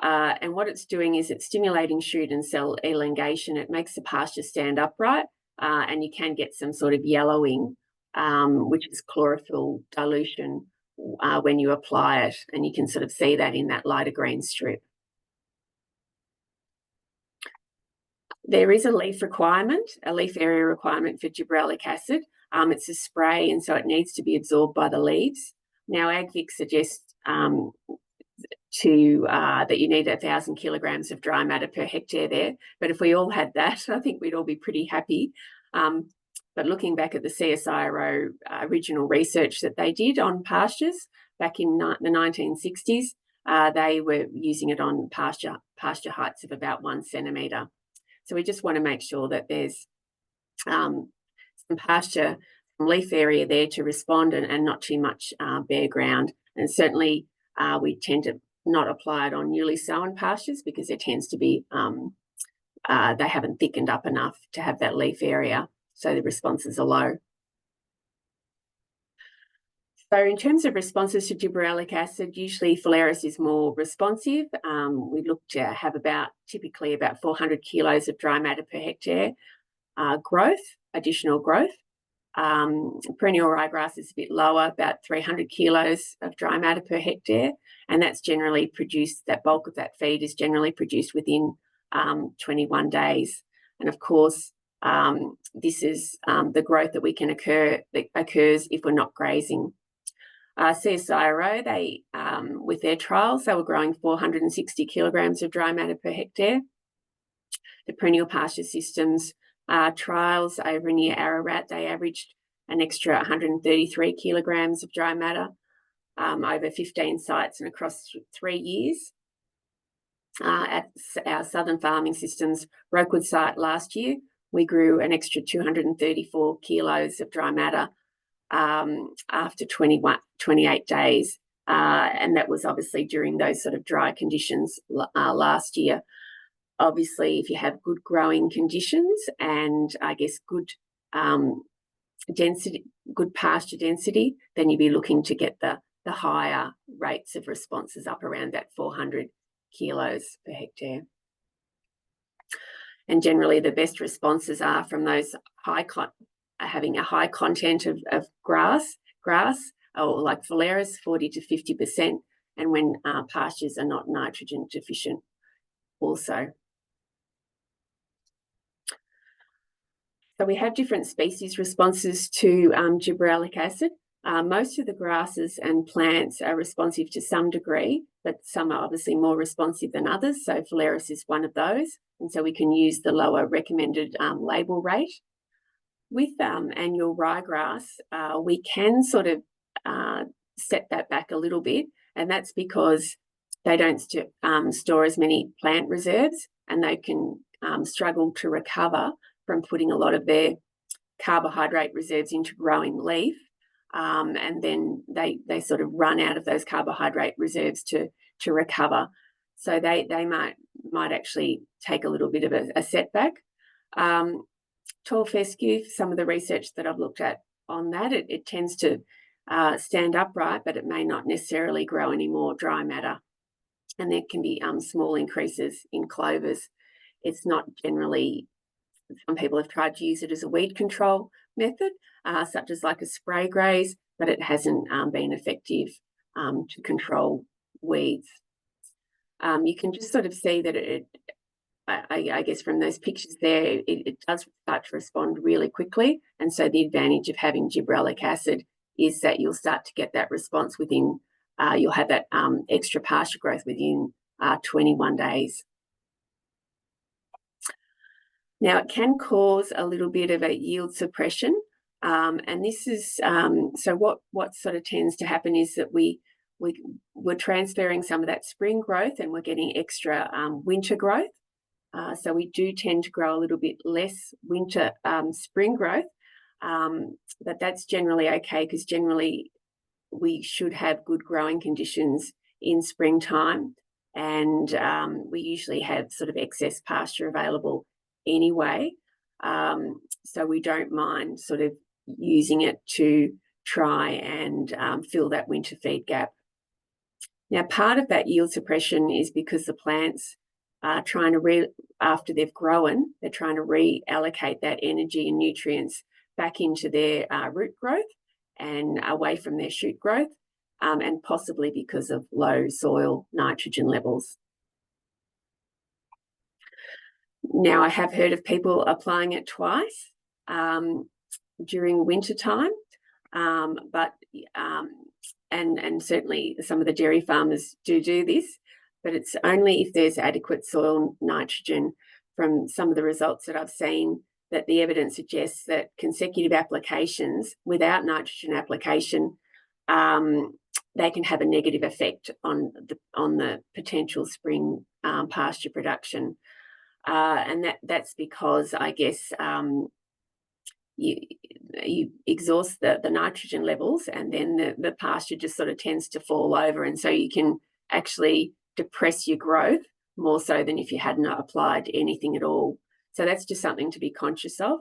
And what it's doing is it's stimulating shoot and cell elongation. It makes the pasture stand upright, and you can get some sort of yellowing, which is chlorophyll dilution when you apply it. And you can sort of see that in that lighter green strip. There is a leaf requirement, a leaf area requirement for gibberellic acid. It's a spray, and so it needs to be absorbed by the leaves. Now, AgVic suggests that you need 1,000 kilograms of dry matter per hectare there. But if we all had that, I think we'd all be pretty happy. But looking back at the CSIRO original research that they did on pastures back in the 1960s, they were using it on pasture heights of about 1 centimetre. So we just want to make sure that there's some pasture, some leaf area there to respond, and not too much bare ground. And certainly we tend to not apply it on newly sown pastures because there tends to be, they haven't thickened up enough to have that leaf area, so the responses are low. So in terms of responses to gibberellic acid, usually Phalaris is more responsive. We look to have typically about 400 kilos of dry matter per hectare additional growth. Perennial ryegrass is a bit lower, about 300 kilos of dry matter per hectare, and that's generally produced, that bulk of that feed is generally produced within 21 days. And of course, this is the growth that occurs if we're not grazing. CSIRO, they with their trials, they were growing 460 kilograms of dry matter per hectare. The perennial pasture systems trials over near Ararat, they averaged an extra 133 kilograms of dry matter over 15 sites and across 3 years. At our southern farming systems Rokewood site last year, we grew an extra 234 kilos of dry matter after 28 days. And that was obviously during those sort of dry conditions last year. Obviously, if you have good growing conditions and I guess good density, good pasture density, then you'd be looking to get the higher rates of responses up around that 400 kilos per hectare. And generally the best responses are from those having a high content of grass, or like Phalaris, 40 to 50%, and when pastures are not nitrogen deficient also. So we have different species responses to gibberellic acid. Most of the grasses and plants are responsive to some degree, but some are obviously more responsive than others. So Phalaris is one of those. And so we can use the lower recommended label rate. With annual ryegrass, we can sort of set that back a little bit, and that's because they don't store as many plant reserves, and they can struggle to recover from putting a lot of their carbohydrate reserves into growing leaf, and then they sort of run out of those carbohydrate reserves to recover. So they might actually take a little bit of a setback. Tall fescue, some of the research that I've looked at on that, it tends to stand upright, but it may not necessarily grow any more dry matter. And there can be small increases in clovers. It's not generally, some people have tried to use it as a weed control method, such as like a spray graze, but it hasn't been effective to control weeds. You can just sort of see that I guess from those pictures there, it does start to respond really quickly. And so the advantage of having gibberellic acid is that you'll start to get that response within, you'll have that extra pasture growth within 21 days. Now, it can cause a little bit of a yield suppression. And this is, so what sort of tends to happen is that we're transferring some of that spring growth and we're getting extra winter growth. So we do tend to grow a little bit less winter spring growth, but that's generally okay because generally we should have good growing conditions in springtime, and we usually have sort of excess pasture available anyway. So we don't mind sort of using it to try and fill that winter feed gap. Now, part of that yield suppression is because the plants are trying to, after they've grown, they're trying to reallocate that energy and nutrients back into their root growth and away from their shoot growth, and possibly because of low soil nitrogen levels. Now, I have heard of people applying it twice during winter time, and certainly some of the dairy farmers do this, but it's only if there's adequate soil nitrogen. From some of the results that I've seen, that the evidence suggests that consecutive applications without nitrogen application, they can have a negative effect on the potential spring pasture production. And that's because, I guess, you exhaust the nitrogen levels, and then the pasture just sort of tends to fall over, and so you can actually depress your growth more so than if you hadn't applied anything at all. So that's just something to be conscious of.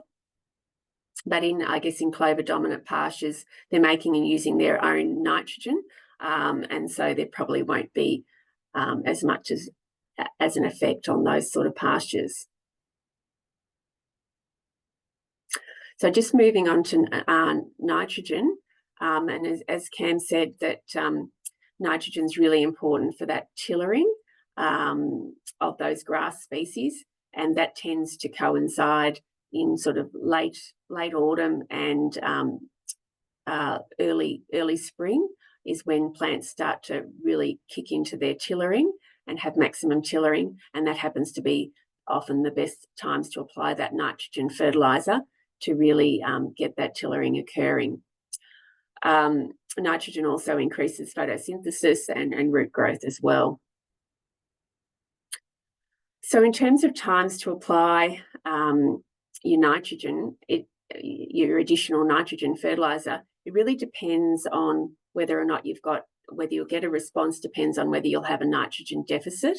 But I guess in clover dominant pastures, they're making and using their own nitrogen, and so there probably won't be as much as an effect on those sort of pastures. So just moving on to nitrogen, and as Cam said, that nitrogen is really important for that tillering of those grass species, and that tends to coincide in sort of late autumn and early spring is when plants start to really kick into their tillering and have maximum tillering, and that happens to be often the best times to apply that nitrogen fertilizer to really get that tillering occurring. Nitrogen also increases photosynthesis and root growth as well. So in terms of times to apply your nitrogen, your additional nitrogen fertilizer, it really depends on whether or not whether you'll get a response depends on whether you'll have a nitrogen deficit.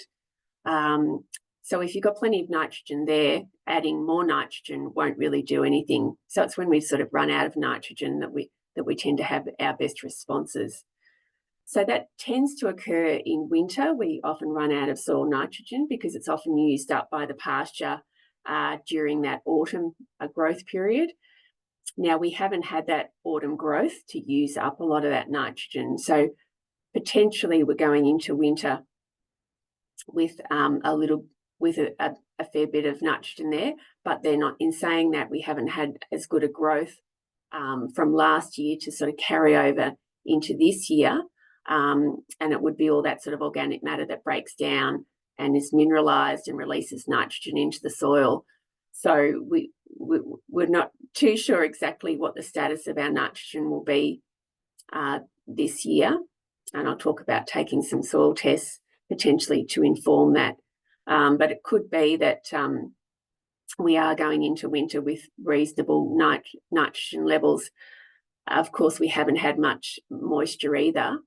So if you've got plenty of nitrogen there, adding more nitrogen won't really do anything. So it's when we sort of run out of nitrogen that we tend to have our best responses. So that tends to occur in winter. We often run out of soil nitrogen because it's often used up by the pasture during that autumn growth period. Now, we haven't had that autumn growth to use up a lot of that nitrogen. So potentially we're going into winter with a fair bit of nitrogen there, but they're not. In saying that, we haven't had as good a growth from last year to sort of carry over into this year, and it would be all that sort of organic matter that breaks down and is mineralized and releases nitrogen into the soil. So we're not too sure exactly what the status of our nitrogen will be this year, and I'll talk about taking some soil tests potentially to inform that. But it could be that we are going into winter with reasonable nitrogen levels. Of course, we haven't had much moisture either,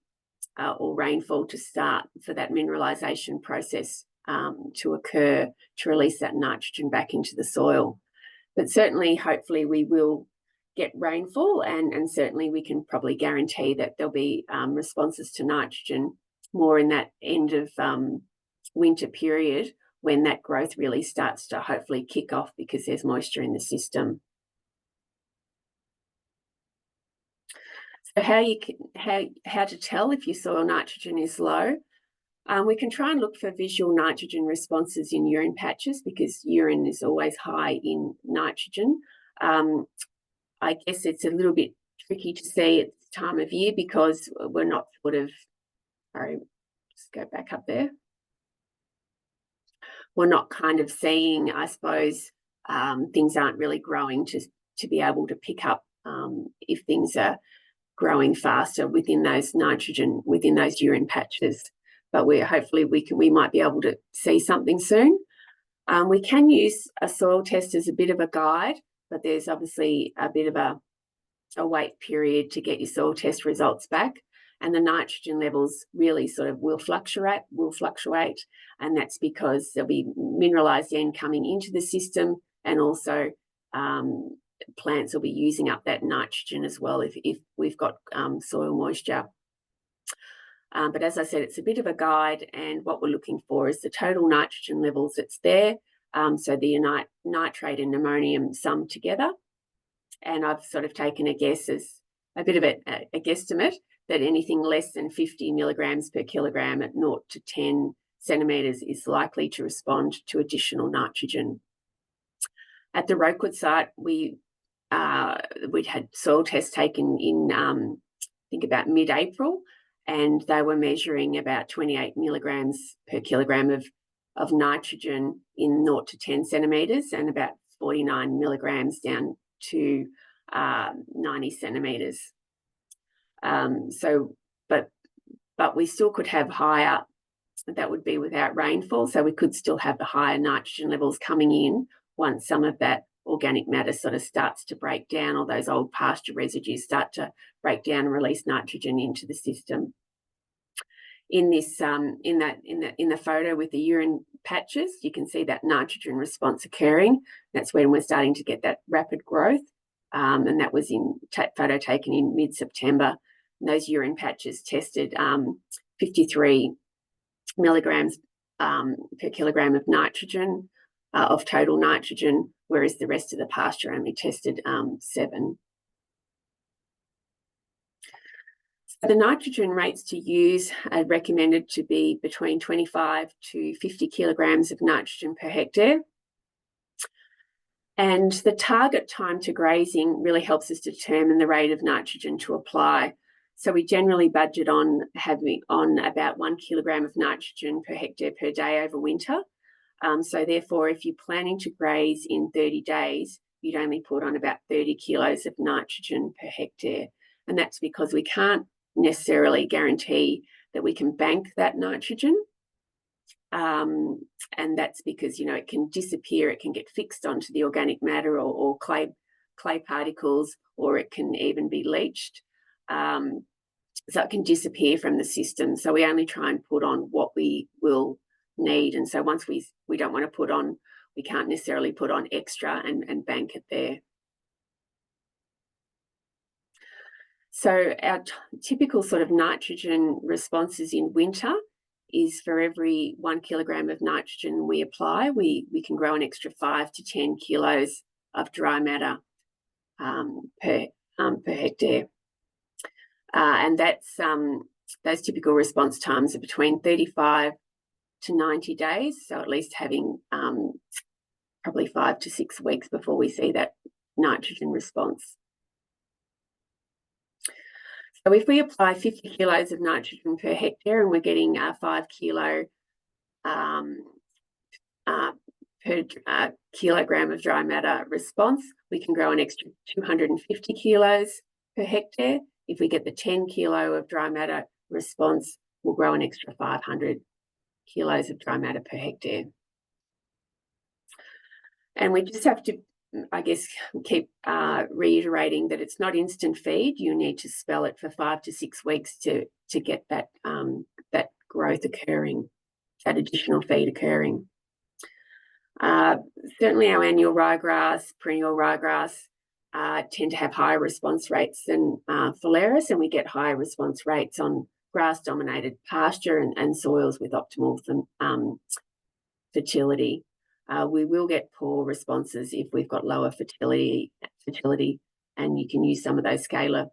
or rainfall to start for that mineralisation process to occur to release that nitrogen back into the soil. But certainly, hopefully, we will get rainfall, and certainly we can probably guarantee that there'll be responses to nitrogen more in that end of winter period, when that growth really starts to hopefully kick off because there's moisture in the system. So how to tell if your soil nitrogen is low? We can try and look for visual nitrogen responses in urine patches, because urine is always high in nitrogen. I guess it's a little bit tricky to see at this time of year because we're not sort of, sorry, just go back up there. We're not kind of seeing, I suppose, things aren't really growing to be able to pick up if things are growing faster within those urine patches. But hopefully we might be able to see something soon. We can use a soil test as a bit of a guide, but there's obviously a bit of a wait period to get your soil test results back. And the nitrogen levels really sort of will fluctuate, and that's because there'll be mineralised N coming into the system, and also plants will be using up that nitrogen as well if we've got soil moisture. But as I said, it's a bit of a guide, and what we're looking for is the total nitrogen levels that's there, so the nitrate and ammonium summed together. And I've sort of taken a guess as a bit of a guesstimate that anything less than 50 milligrams per kilogram at 0 to 10 centimetres is likely to respond to additional nitrogen. At the Rokewood site, we'd had soil tests taken in, I think about mid-April, and they were measuring about 28 milligrams per kilogram of nitrogen in 0 to 10 centimetres and about 49 milligrams down to 90 centimetres. But we still could have higher, that would be without rainfall, so we could still have the higher nitrogen levels coming in once some of that organic matter sort of starts to break down, or those old pasture residues start to break down and release nitrogen into the system. In this, in the photo with the urine patches, you can see that nitrogen response occurring. That's when we're starting to get that rapid growth, and that was in photo taken in mid-September. Those urine patches tested 53 milligrams per kilogram of nitrogen, of total nitrogen, whereas the rest of the pasture only tested 7. So the nitrogen rates to use are recommended to be between 25 to 50 kilograms of nitrogen per hectare. And the target time to grazing really helps us determine the rate of nitrogen to apply. So we generally budget on having about 1 kilogram of nitrogen per hectare per day over winter. So therefore, if you're planning to graze in 30 days, you'd only put on about 30 kilos of nitrogen per hectare. And that's because we can't necessarily guarantee that we can bank that nitrogen. And that's because, you know, it can disappear, it can get fixed onto the organic matter or clay particles, or it can even be leached. So it can disappear from the system. So we only try and put on what we will need. And so once we don't want to put on, we can't necessarily put on extra and bank it there. So our typical sort of nitrogen responses in winter is for every 1 kilogram of nitrogen we apply, we can grow an extra 5 to 10 kilos of dry matter per hectare. And that's those typical response times are between 35 to 90 days. So at least having probably 5 to 6 weeks before we see that nitrogen response. So if we apply 50 kilos of nitrogen per hectare and we're getting 5 kilo per kilogram of dry matter response, we can grow an extra 250 kilos per hectare. If we get the 10 kilo of dry matter response, we'll grow an extra 500 kilos of dry matter per hectare. And we just have to, I guess, keep reiterating that it's not instant feed. You need to spell it for 5 to 6 weeks to get that that growth occurring, that additional feed occurring. Certainly our annual ryegrass, perennial ryegrass tend to have higher response rates than phalaris, and we get higher response rates on grass-dominated pasture and soils with optimal fertility. We will get poor responses if we've got lower fertility, and you can use some of those scalar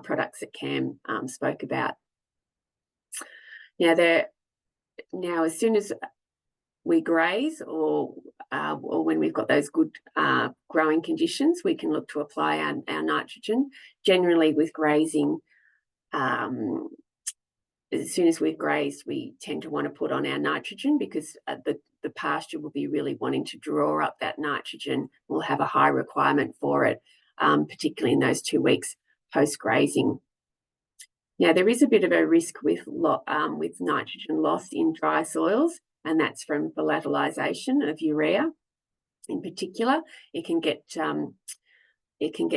products that Cam spoke about. Now, as soon as we graze or when we've got those good growing conditions, we can look to apply our nitrogen. Generally with grazing, as soon as we've grazed, we tend to want to put on our nitrogen because the pasture will be really wanting to draw up that nitrogen. We'll have a high requirement for it, particularly in those 2 weeks post-grazing. Now, there is a bit of a risk with nitrogen loss in dry soils, and that's from volatilization of urea. In particular, it can get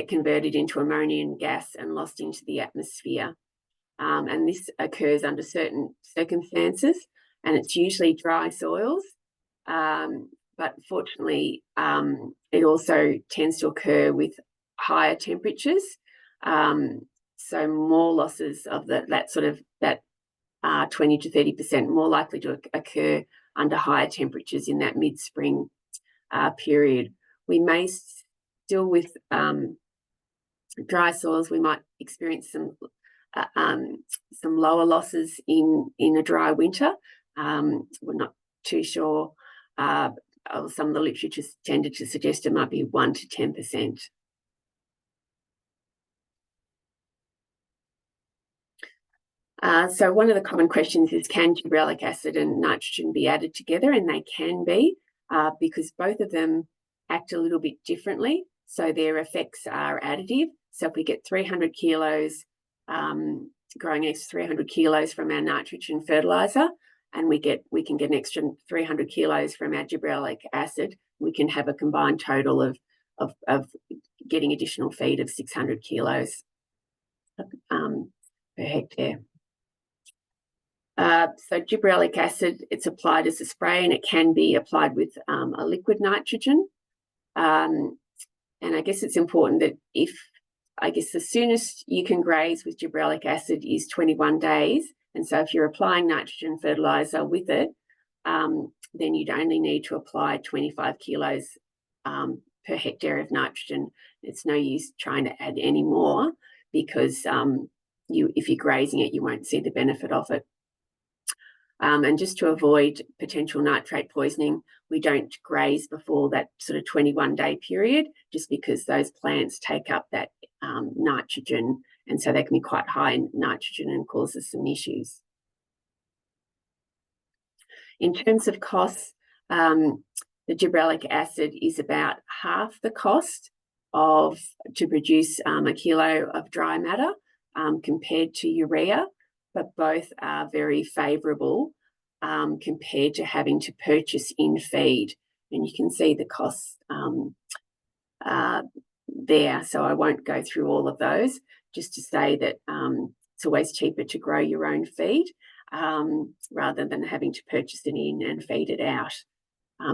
converted into ammonium gas and lost into the atmosphere. And this occurs under certain circumstances, and it's usually dry soils. But fortunately, it also tends to occur with higher temperatures. So more losses of that 20 to 30% more likely to occur under higher temperatures in that mid-spring period. We may still, with dry soils, we might experience some lower losses in a dry winter. We're not too sure. Some of the literature tended to suggest it might be 1 to 10%. So one of the common questions is, can gibberellic acid and nitrogen be added together? And they can be, because both of them act a little bit differently. So their effects are additive. So if we get 300 kilos, growing extra 300 kilos from our nitrogen fertiliser, and we can get an extra 300 kilos from our gibberellic acid, we can have a combined total of getting additional feed of 600 kilos per hectare. So gibberellic acid, it's applied as a spray, and it can be applied with a liquid nitrogen. And I guess it's important that the soonest you can graze with gibberellic acid is 21 days. And so if you're applying nitrogen fertiliser with it, then you'd only need to apply 25 kilos per hectare of nitrogen. It's no use trying to add any more, because if you're grazing it, you won't see the benefit of it. And just to avoid potential nitrate poisoning, we don't graze before that sort of 21-day period, just because those plants take up that nitrogen, and so they can be quite high in nitrogen and causes some issues. In terms of costs, the gibberellic acid is about half the cost to produce a kilo of dry matter compared to urea, but both are very favourable compared to having to purchase in feed. And you can see the costs there, so I won't go through all of those, just to say that it's always cheaper to grow your own feed rather than having to purchase it in and feed it out.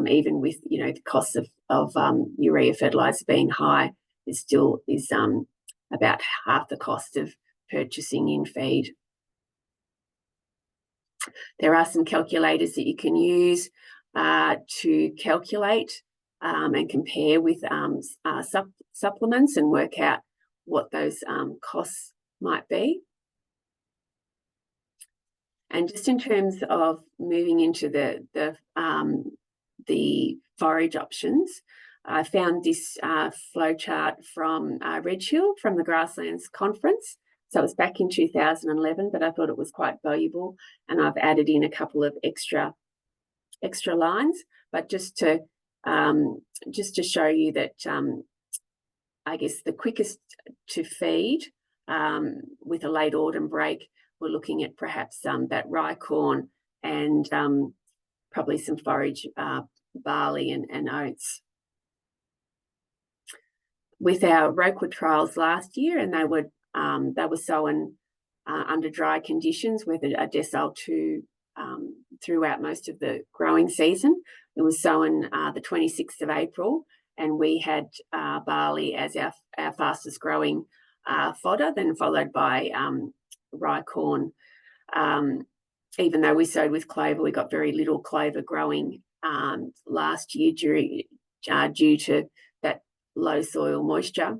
Even with the cost of urea fertiliser being high, it still is about half the cost of purchasing in feed. There are some calculators that you can use to calculate and compare with supplements and work out what those costs might be. And just in terms of moving into the forage options, I found this flowchart from Red Hill from the Grasslands Conference. So it was back in 2011, but I thought it was quite valuable, and I've added in a couple of extra lines. But just to show you that, I guess the quickest to feed with a late autumn break, we're looking at perhaps that rye corn and probably some forage barley and oats. With our Rokewood trials last year, and they were sown under dry conditions with a decile 2 throughout most of the growing season. It was sown the 26th of April, and we had barley as our fastest growing fodder, then followed by rye corn. Even though we sowed with clover, we got very little clover growing last year due to that low soil moisture,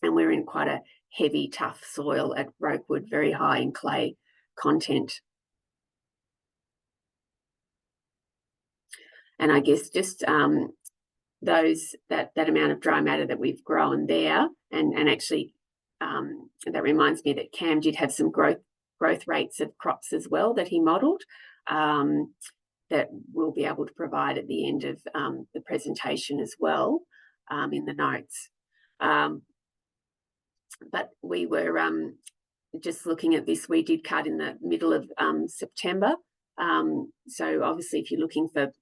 and we're in quite a heavy, tough soil at Rokewood, very high in clay content. And I guess just that amount of dry matter that we've grown there, and actually that reminds me that Cam did have some growth rates of crops as well that he modelled that we'll be able to provide at the end of the presentation as well in the notes. But we were just looking at this. We did cut in the middle of September. So obviously if you're looking for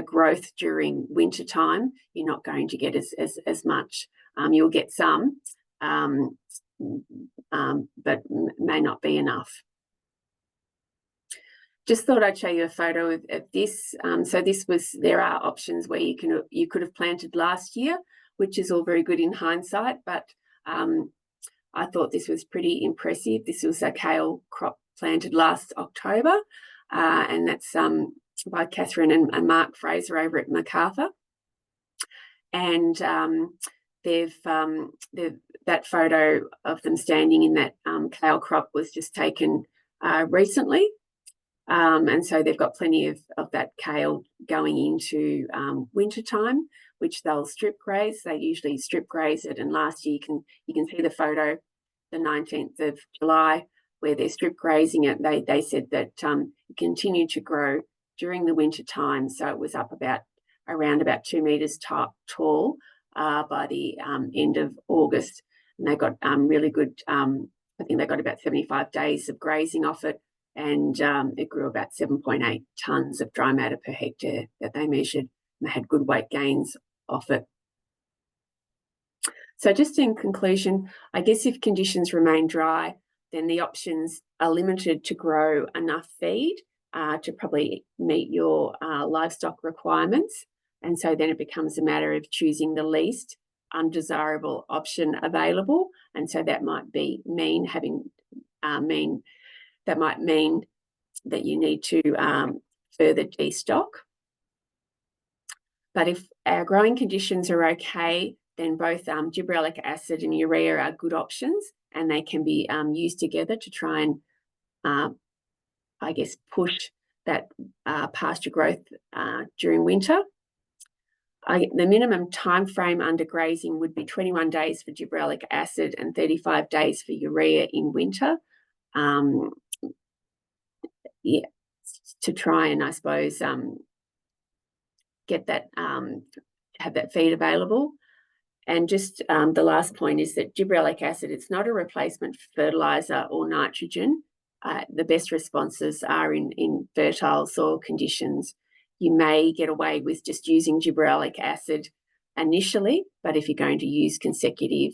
growth during winter time, you're not going to get as much. You'll get some, but may not be enough. Just thought I'd show you a photo of this. So there are options where you could have planted last year, which is all very good in hindsight, but I thought this was pretty impressive. This was a kale crop planted last October, and that's by Catherine and Mark Fraser over at MacArthur. And that photo of them standing in that kale crop was just taken recently. And so they've got plenty of that kale going into winter time, which they'll strip graze. They usually strip graze it. And last year you can see the photo, the 19th of July, where they're strip grazing it. They said that it continued to grow during the winter time, so it was up about around about 2 metres tall by the end of August. And they got really good, I think they got about 75 days of grazing off it, and it grew about 7.8 tonnes of dry matter per hectare that they measured. And they had good weight gains off it. So just in conclusion, I guess if conditions remain dry, then the options are limited to grow enough feed to probably meet your livestock requirements. And so then it becomes a matter of choosing the least undesirable option available. And so that might mean that you need to further destock. But if our growing conditions are okay, then both gibberellic acid and urea are good options, and they can be used together to try and, I guess, push that pasture growth during winter. The minimum time frame under grazing would be 21 days for gibberellic acid and 35 days for urea in winter. Yeah, to try and, I suppose, get that, have that feed available. And just the last point is that gibberellic acid, it's not a replacement for fertiliser or nitrogen. The best responses are in fertile soil conditions. You may get away with just using gibberellic acid initially, but if you're going to use consecutive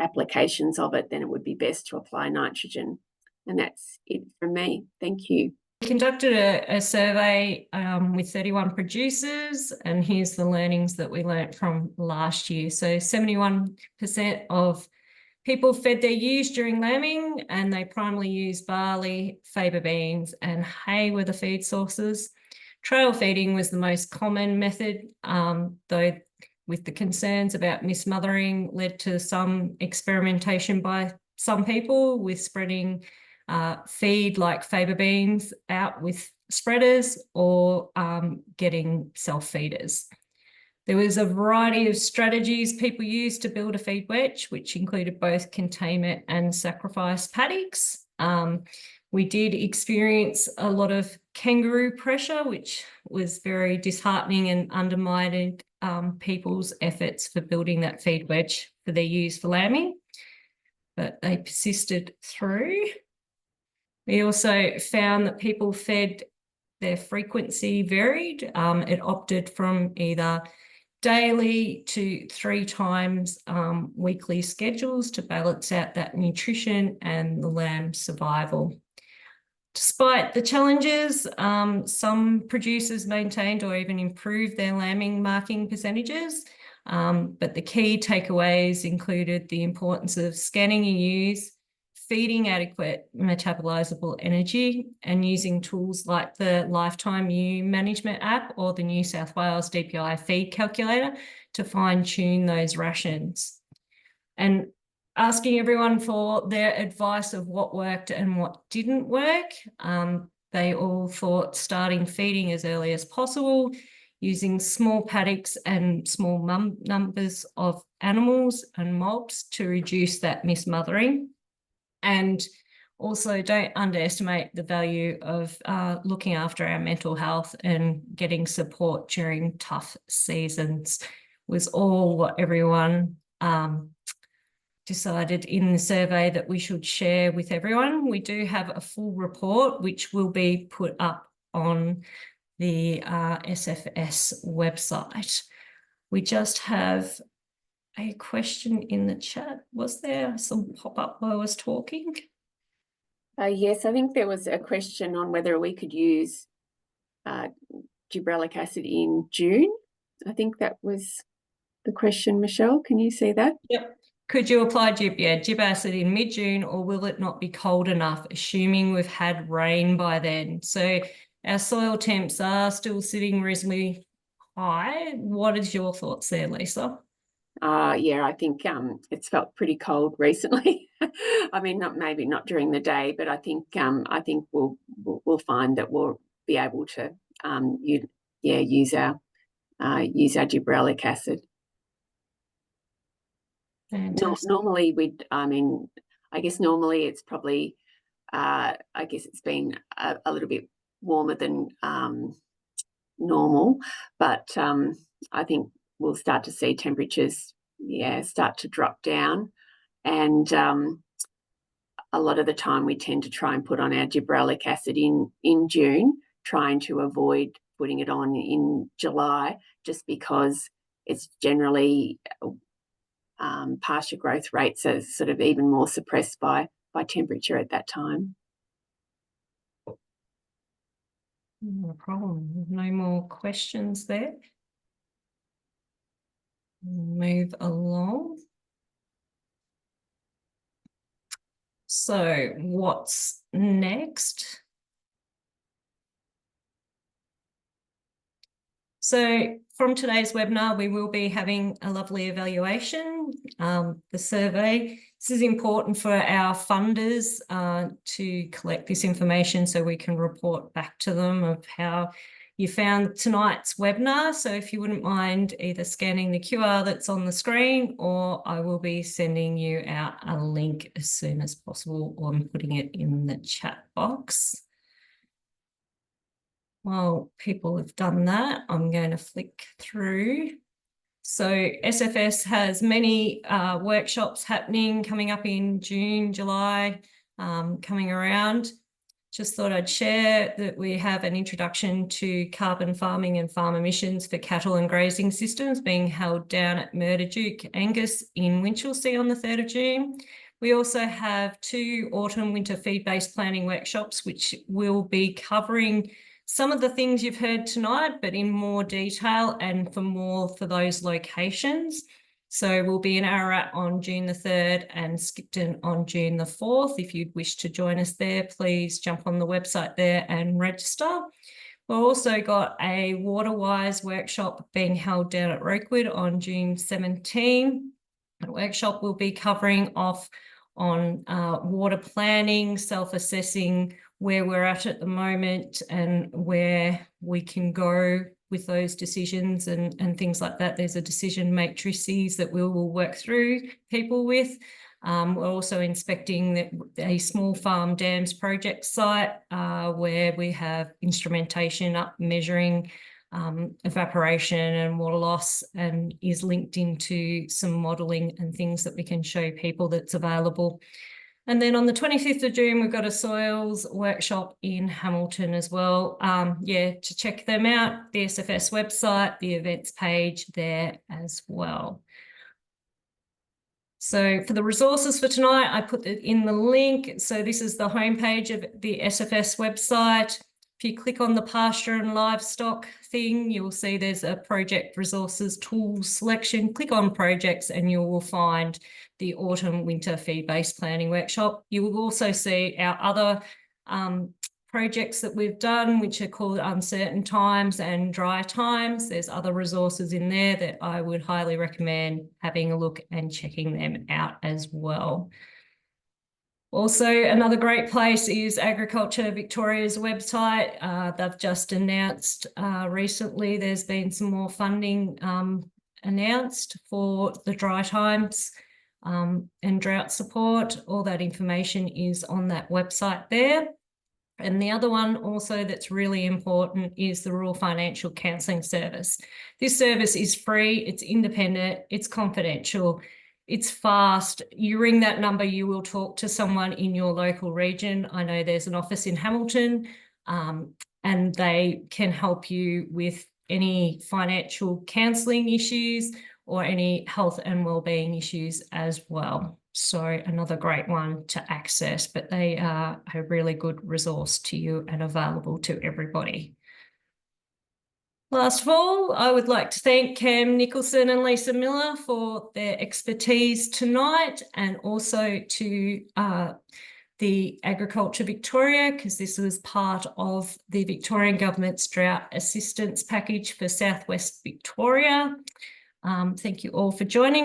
applications of it, then it would be best to apply nitrogen. And that's it from me. Thank you. We conducted a survey with 31 producers, and here's the learnings that we learnt from last year. So 71% of people fed their ewes during lambing, and they primarily used barley, faba beans, and hay were the feed sources. Trail feeding was the most common method, though with the concerns about mismothering led to some experimentation by some people with spreading feed like faba beans out with spreaders or getting self-feeders. There was a variety of strategies people used to build a feed wedge, which included both containment and sacrifice paddocks. We did experience a lot of kangaroo pressure, which was very disheartening and undermined people's efforts for building that feed wedge for their ewes for lambing, but they persisted through. We also found that people fed, their frequency varied. It opted from either daily to 3 times weekly schedules to balance out that nutrition and the lamb survival. Despite the challenges, some producers maintained or even improved their lambing marking percentages, but the key takeaways included the importance of scanning your ewes, feeding adequate metabolizable energy, and using tools like the Lifetime Ewe Management app or the New South Wales DPI feed calculator to fine-tune those rations. And asking everyone for their advice of what worked and what didn't work. They all thought starting feeding as early as possible, using small paddocks and small numbers of animals and mobs to reduce that mismothering. And also don't underestimate the value of looking after our mental health and getting support during tough seasons was all what everyone decided in the survey that we should share with everyone. We do have a full report which will be put up on the SFS website. We just have a question in the chat. Was there some pop-up while I was talking? Yes, I think there was a question on whether we could use gibberellic acid in June. I think that was the question, Michelle. Can you see that? Yep. Could you apply gib acid in mid-June, or will it not be cold enough, assuming we've had rain by then? So our soil temps are still sitting reasonably high. What is your thoughts there, Lisa? Yeah, I think it's felt pretty cold recently. I mean, maybe not during the day, but I think we'll find that we'll be able to use our gibberellic acid. Normally normally it's probably it's been a little bit warmer than normal, but I think we'll start to see temperatures, start to drop down, and a lot of the time we tend to try and put on our gibberellic acid in June, trying to avoid putting it on in July, just because it's generally pasture growth rates are sort of even more suppressed by temperature at that time. No problem. No more questions there. Move along. So what's next? So from today's webinar, we will be having a lovely evaluation, the survey. This is important for our funders to collect this information so we can report back to them of how you found tonight's webinar. So if you wouldn't mind either scanning the QR that's on the screen, or I will be sending you out a link as soon as possible, or I'm putting it in the chat box. While people have done that, I'm going to flick through. So SFS has many workshops happening coming up in June, July, coming around. Just thought I'd share that we have an introduction to carbon farming and farm emissions for cattle and grazing systems being held down at Murderduke Angus in Winchelsea on the 3rd of June. We also have 2 autumn-winter feed-based planning workshops, which will be covering some of the things you've heard tonight, but in more detail and for those locations. So we'll be in Ararat on June the 3rd and Skipton on June the 4th. If you'd wish to join us there, please jump on the website there and register. We've also got a Waterwise workshop being held down at Rokewood on June 17. The workshop will be covering off on water planning, self-assessing where we're at the moment and where we can go with those decisions and things like that. There's a decision matrices that we will work through people with. We're also inspecting a small farm dams project site where we have instrumentation up measuring evaporation and water loss, and is linked into some modelling and things that we can show people that's available. And then on the 25th of June, we've got a soils workshop in Hamilton as well. To check them out, the SFS website, the events page there as well. So for the resources for tonight, I put it in the link. So this is the homepage of the SFS website. If you click on the pasture and livestock thing, you'll see there's a project resources tools selection. Click on projects and you will find the autumn winter feed-based planning workshop. You will also see our other projects that we've done, which are called Uncertain Times and Dry Times. There's other resources in there that I would highly recommend having a look and checking them out as well. Also, another great place is Agriculture Victoria's website. They've just announced recently there's been some more funding announced for the dry times and drought support. All that information is on that website there. And the other one also that's really important is the Rural Financial Counselling Service. This service is free, it's independent, it's confidential, it's fast. You ring that number, you will talk to someone in your local region. I know there's an office in Hamilton and they can help you with any financial counselling issues or any health and wellbeing issues as well. So another great one to access, but they are a really good resource to you and available to everybody. Last of all, I would like to thank Cam Nicholson and Lisa Miller for their expertise tonight, and also to the Agriculture Victoria, because this was part of the Victorian Government's Drought Assistance Package for South West Victoria. Thank you all for joining us.